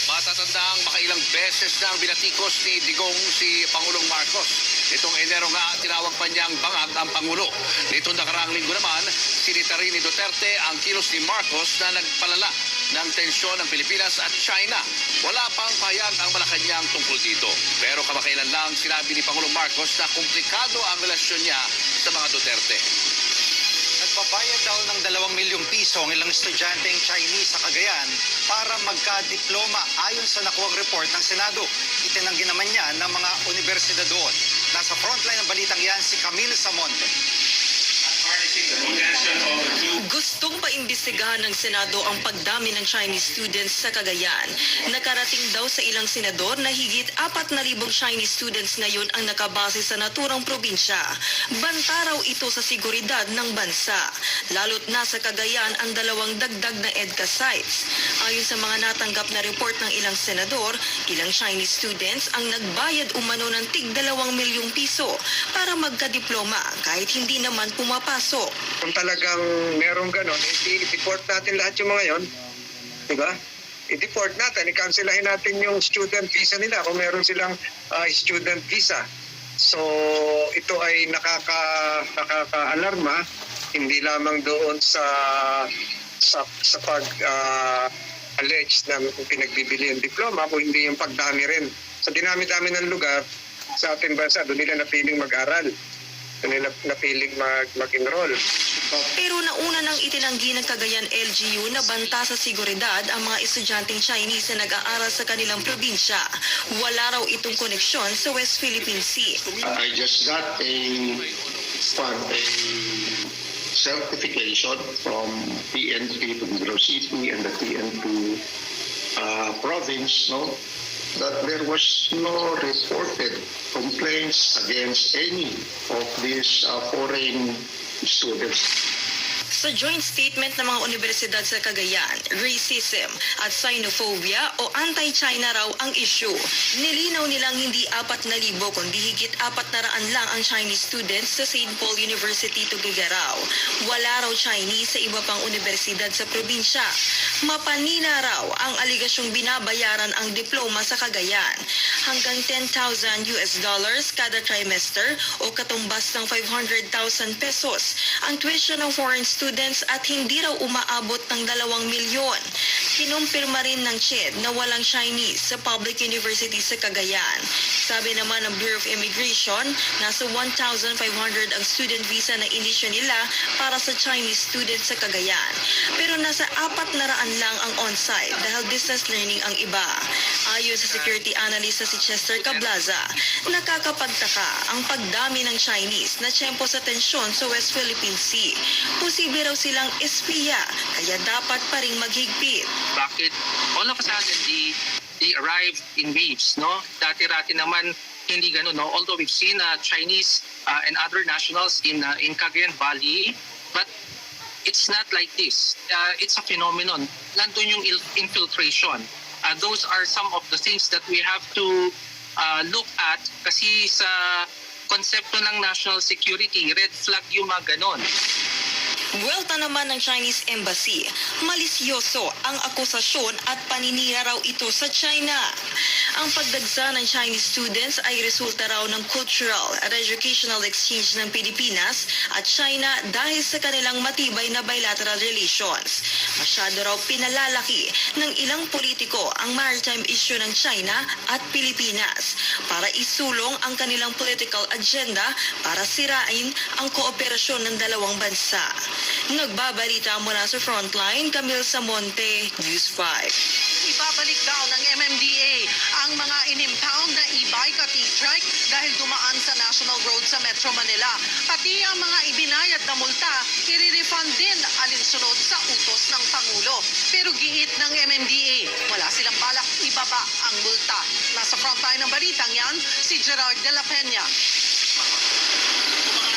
Matatandang makailang beses nang binatikos ni Digong si Pangulong Marcos. Itong Enero nga, tinawag pa niyang bangag ang Pangulo. Nitong nakaraang linggo naman, sinita rin ni Duterte ang kilos ni Marcos na nagpalala ng tensyon ng Pilipinas at China. Wala pang pahayag ang Malacanang tungkol dito. Pero kamakailan lang sinabi ni Pangulong Marcos na komplikado ang relasyon niya sa mga Duterte. Nagbabayad daw ng 2 milyong piso ang ilang estudyanteng Chinese sa Cagayan para magka-diploma ayon sa nakuwang report ng Senado. Itinanggi naman niya ng mga universidad doon. Nasa frontline ng balitang yan si Camille Samonte. Gustong paimbestigahan ng Senado ang pagdami ng Chinese students sa Cagayan. Nakarating daw sa ilang senador na higit 4,000 Chinese students ngayon ang nakabase sa naturang probinsya. Banta raw ito sa seguridad ng bansa. Lalo't nasa Cagayan ang 2 dagdag na EDCA sites. Ayon sa mga natanggap na report ng ilang senador, ilang Chinese students ang nagbayad umano ng tig 2 milyong piso para magkadiploma kahit hindi naman pumapasok. Kung talagang merong ganon, i-deport natin lahat yung mga yon, di ba? I-deport natin, i-cancelahin natin yung student visa nila kung meron silang student visa. So ito ay nakaka-alarma, hindi lamang doon sa pag-allege ng pinagbibili ng diploma, kung hindi yung pagdami rin. Sa dinami-dami ng lugar sa ating bansa, doon nila napiling mag-aral. Napiling mag-enroll. Pero nauna nang itinanggi ng Cagayan LGU na banta sa seguridad ang mga estudyanteng Chinese na nag-aaral sa kanilang probinsya. Wala raw itong koneksyon sa West Philippine Sea. I just got a certification from PNP to Negros City and the PNP province, that there was no reported complaints against any of these foreign students. Sa joint statement ng mga universidad sa Cagayan, racism at xenophobia o anti-China raw ang issue. Nilinaw nilang hindi 4,000 kundi higit 400 lang ang Chinese students sa St. Paul University Tuguegarao. Wala raw Chinese sa iba pang universidad sa probinsya. Mapanina raw ang aligasyong binabayaran ang diploma sa Cagayan. Hanggang $10,000 kada trimester o katumbas ng 500,000 pesos ang tuition ng foreign students at hindi raw umaabot ng 2 milyon. Kinumpirma rin ng CHED na walang Chinese sa public university sa Cagayan. Sabi naman ng Bureau of Immigration, nasa 1,500 ang student visa na inisyo nila para sa Chinese students sa Cagayan. Pero nasa 400 lang ang on-site dahil distance learning ang iba. Ayon sa security analyst na si Chester Cablaza, nakakapagtaka ang pagdami ng Chinese na tiyempo sa tensyon sa West Philippine Sea. Posible raw silang espiya, kaya dapat pa ring maghigpit. Bakit all of a sudden they arrived in waves, no? Dati-rati naman hindi ganun, no? Although we've seen Chinese and other nationals in Cagayan Valley, but it's not like this. It's a phenomenon. Nandun yung infiltration. Those are some of the things that we have to look at kasi sa konsepto ng national security, red flag yung mga ganon. Buwelta naman ng Chinese Embassy, malisyoso ang akusasyon at paninira raw ito sa China. Ang pagdagsa ng Chinese students ay resulta raw ng cultural at educational exchange ng Pilipinas at China dahil sa kanilang matibay na bilateral relations. Masyado raw pinalalaki ng ilang politiko ang maritime issue ng China at Pilipinas para isulong ang kanilang political agenda para sirain ang kooperasyon ng dalawang bansa. Nagbabalita mula sa Frontline, Camille Samonte, News 5. Ibabalik daw ng MMDA ang mga inimpound na e-bike at e-trike dahil dumaan sa National Road sa Metro Manila. Pati ang mga ibinayad na multa, i-refund din alinsunod sa utos ng Pangulo. Pero giit ng MMDA, wala silang balak ibaba ang multa. Nasa frontline ng balitang yan, si Gerard de la Peña.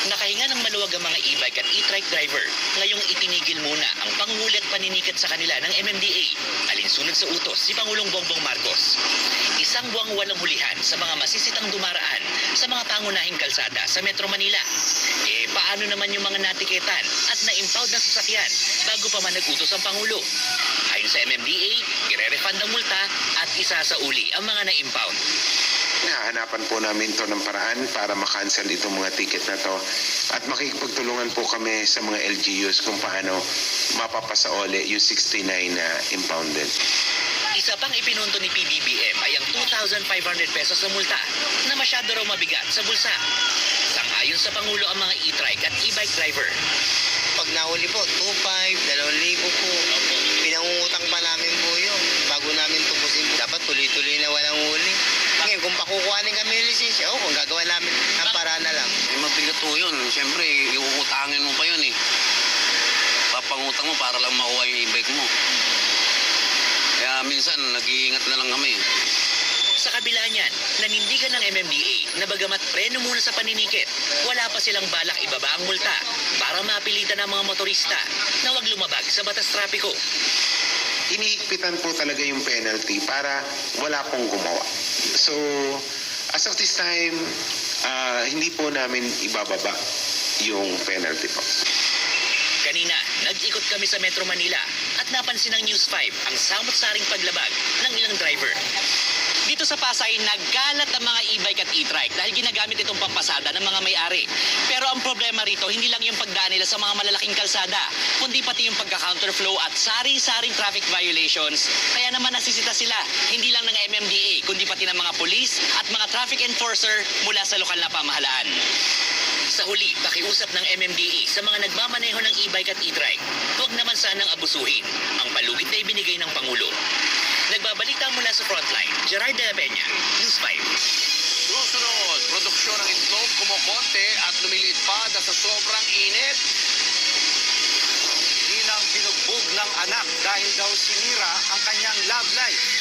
Nakahinga ng maluwag ang mga e-bike at e-trike driver. Ngayong itinigil muna ang panghuli at paninikat sa kanila ng MMDA. Alinsunod sa utos si Pangulong Bongbong Marcos. Isang buwang walang hulihan sa mga masisitang dumaraan sa mga pangunahing kalsada sa Metro Manila. Paano naman yung mga natiketan at na-impound ng sasakyan bago pa man nag-utos ang Pangulo? Ayon sa MMDA, ire-refund ang multa at isasauli ang mga na-impound. Hahanapan po namin to ng paraan para makancel itong mga ticket na to at makikipagtulungan po kami sa mga LGUs kung paano mapapasauli yung 69 na impounded. Isa pang ipinunto ni PBBM ay ang 2,500 pesos na multa na masyado raw mabigat sa bulsa. Sang-ayon sa Pangulo ang mga e-trike at e-bike driver. Pag nahuli po, 2,500, 2,000 po. Pinangungutang pa namin po yun. Bago namin tubusin po. Dapat tuloy-tuloy na walang huli. Ngayon, kung pakukuhanin kami ng lisensya, kung gagawa namin ang para na lang. Mabigat po yun. Siyempre, iuutangin mo pa yun eh. Papangutang mo para lang makuha yung e-bike mo. Kaya minsan, nag-iingat na lang kami. Sa kabila niyan, nanindigan ng MMDA na bagamat preno muna sa paninikit, wala pa silang balak ibaba ang multa para mapilitan ng mga motorista na huwag lumabag sa batas trapiko. Hinihigpitan po talaga yung penalty para wala pong gumawa. So, as of this time, hindi po namin ibababa yung penalty po. Kanina, nag-ikot kami sa Metro Manila at napansin ng News 5 ang samot-saring paglabag ng ilang driver. Dito sa Pasay, nagkalat ang mga e-bike at e-trike dahil ginagamit itong pampasada ng mga may-ari. Pero ang problema rito, hindi lang yung pagdaan nila sa mga malalaking kalsada, kundi pati yung pagka-counterflow at sari-saring traffic violations. Kaya naman nasisita sila, hindi lang ng MMDA, kundi pati ng mga polis at mga traffic enforcer mula sa lokal na pamahalaan. Sa huli, pakiusap ng MMDA sa mga nagmamaneho ng e-bike at e-trike, huwag naman sanang abusuhin ang palugit na ibinigay ng Pangulo. Nagbabalita mula sa Frontline, Gerard de la Peña, News 5. Susunod, produksyon ng itlog kumukonte at lumiliit pa dahil sa sobrang init. Inang binugbog ng anak dahil daw sinira ang kanyang love life.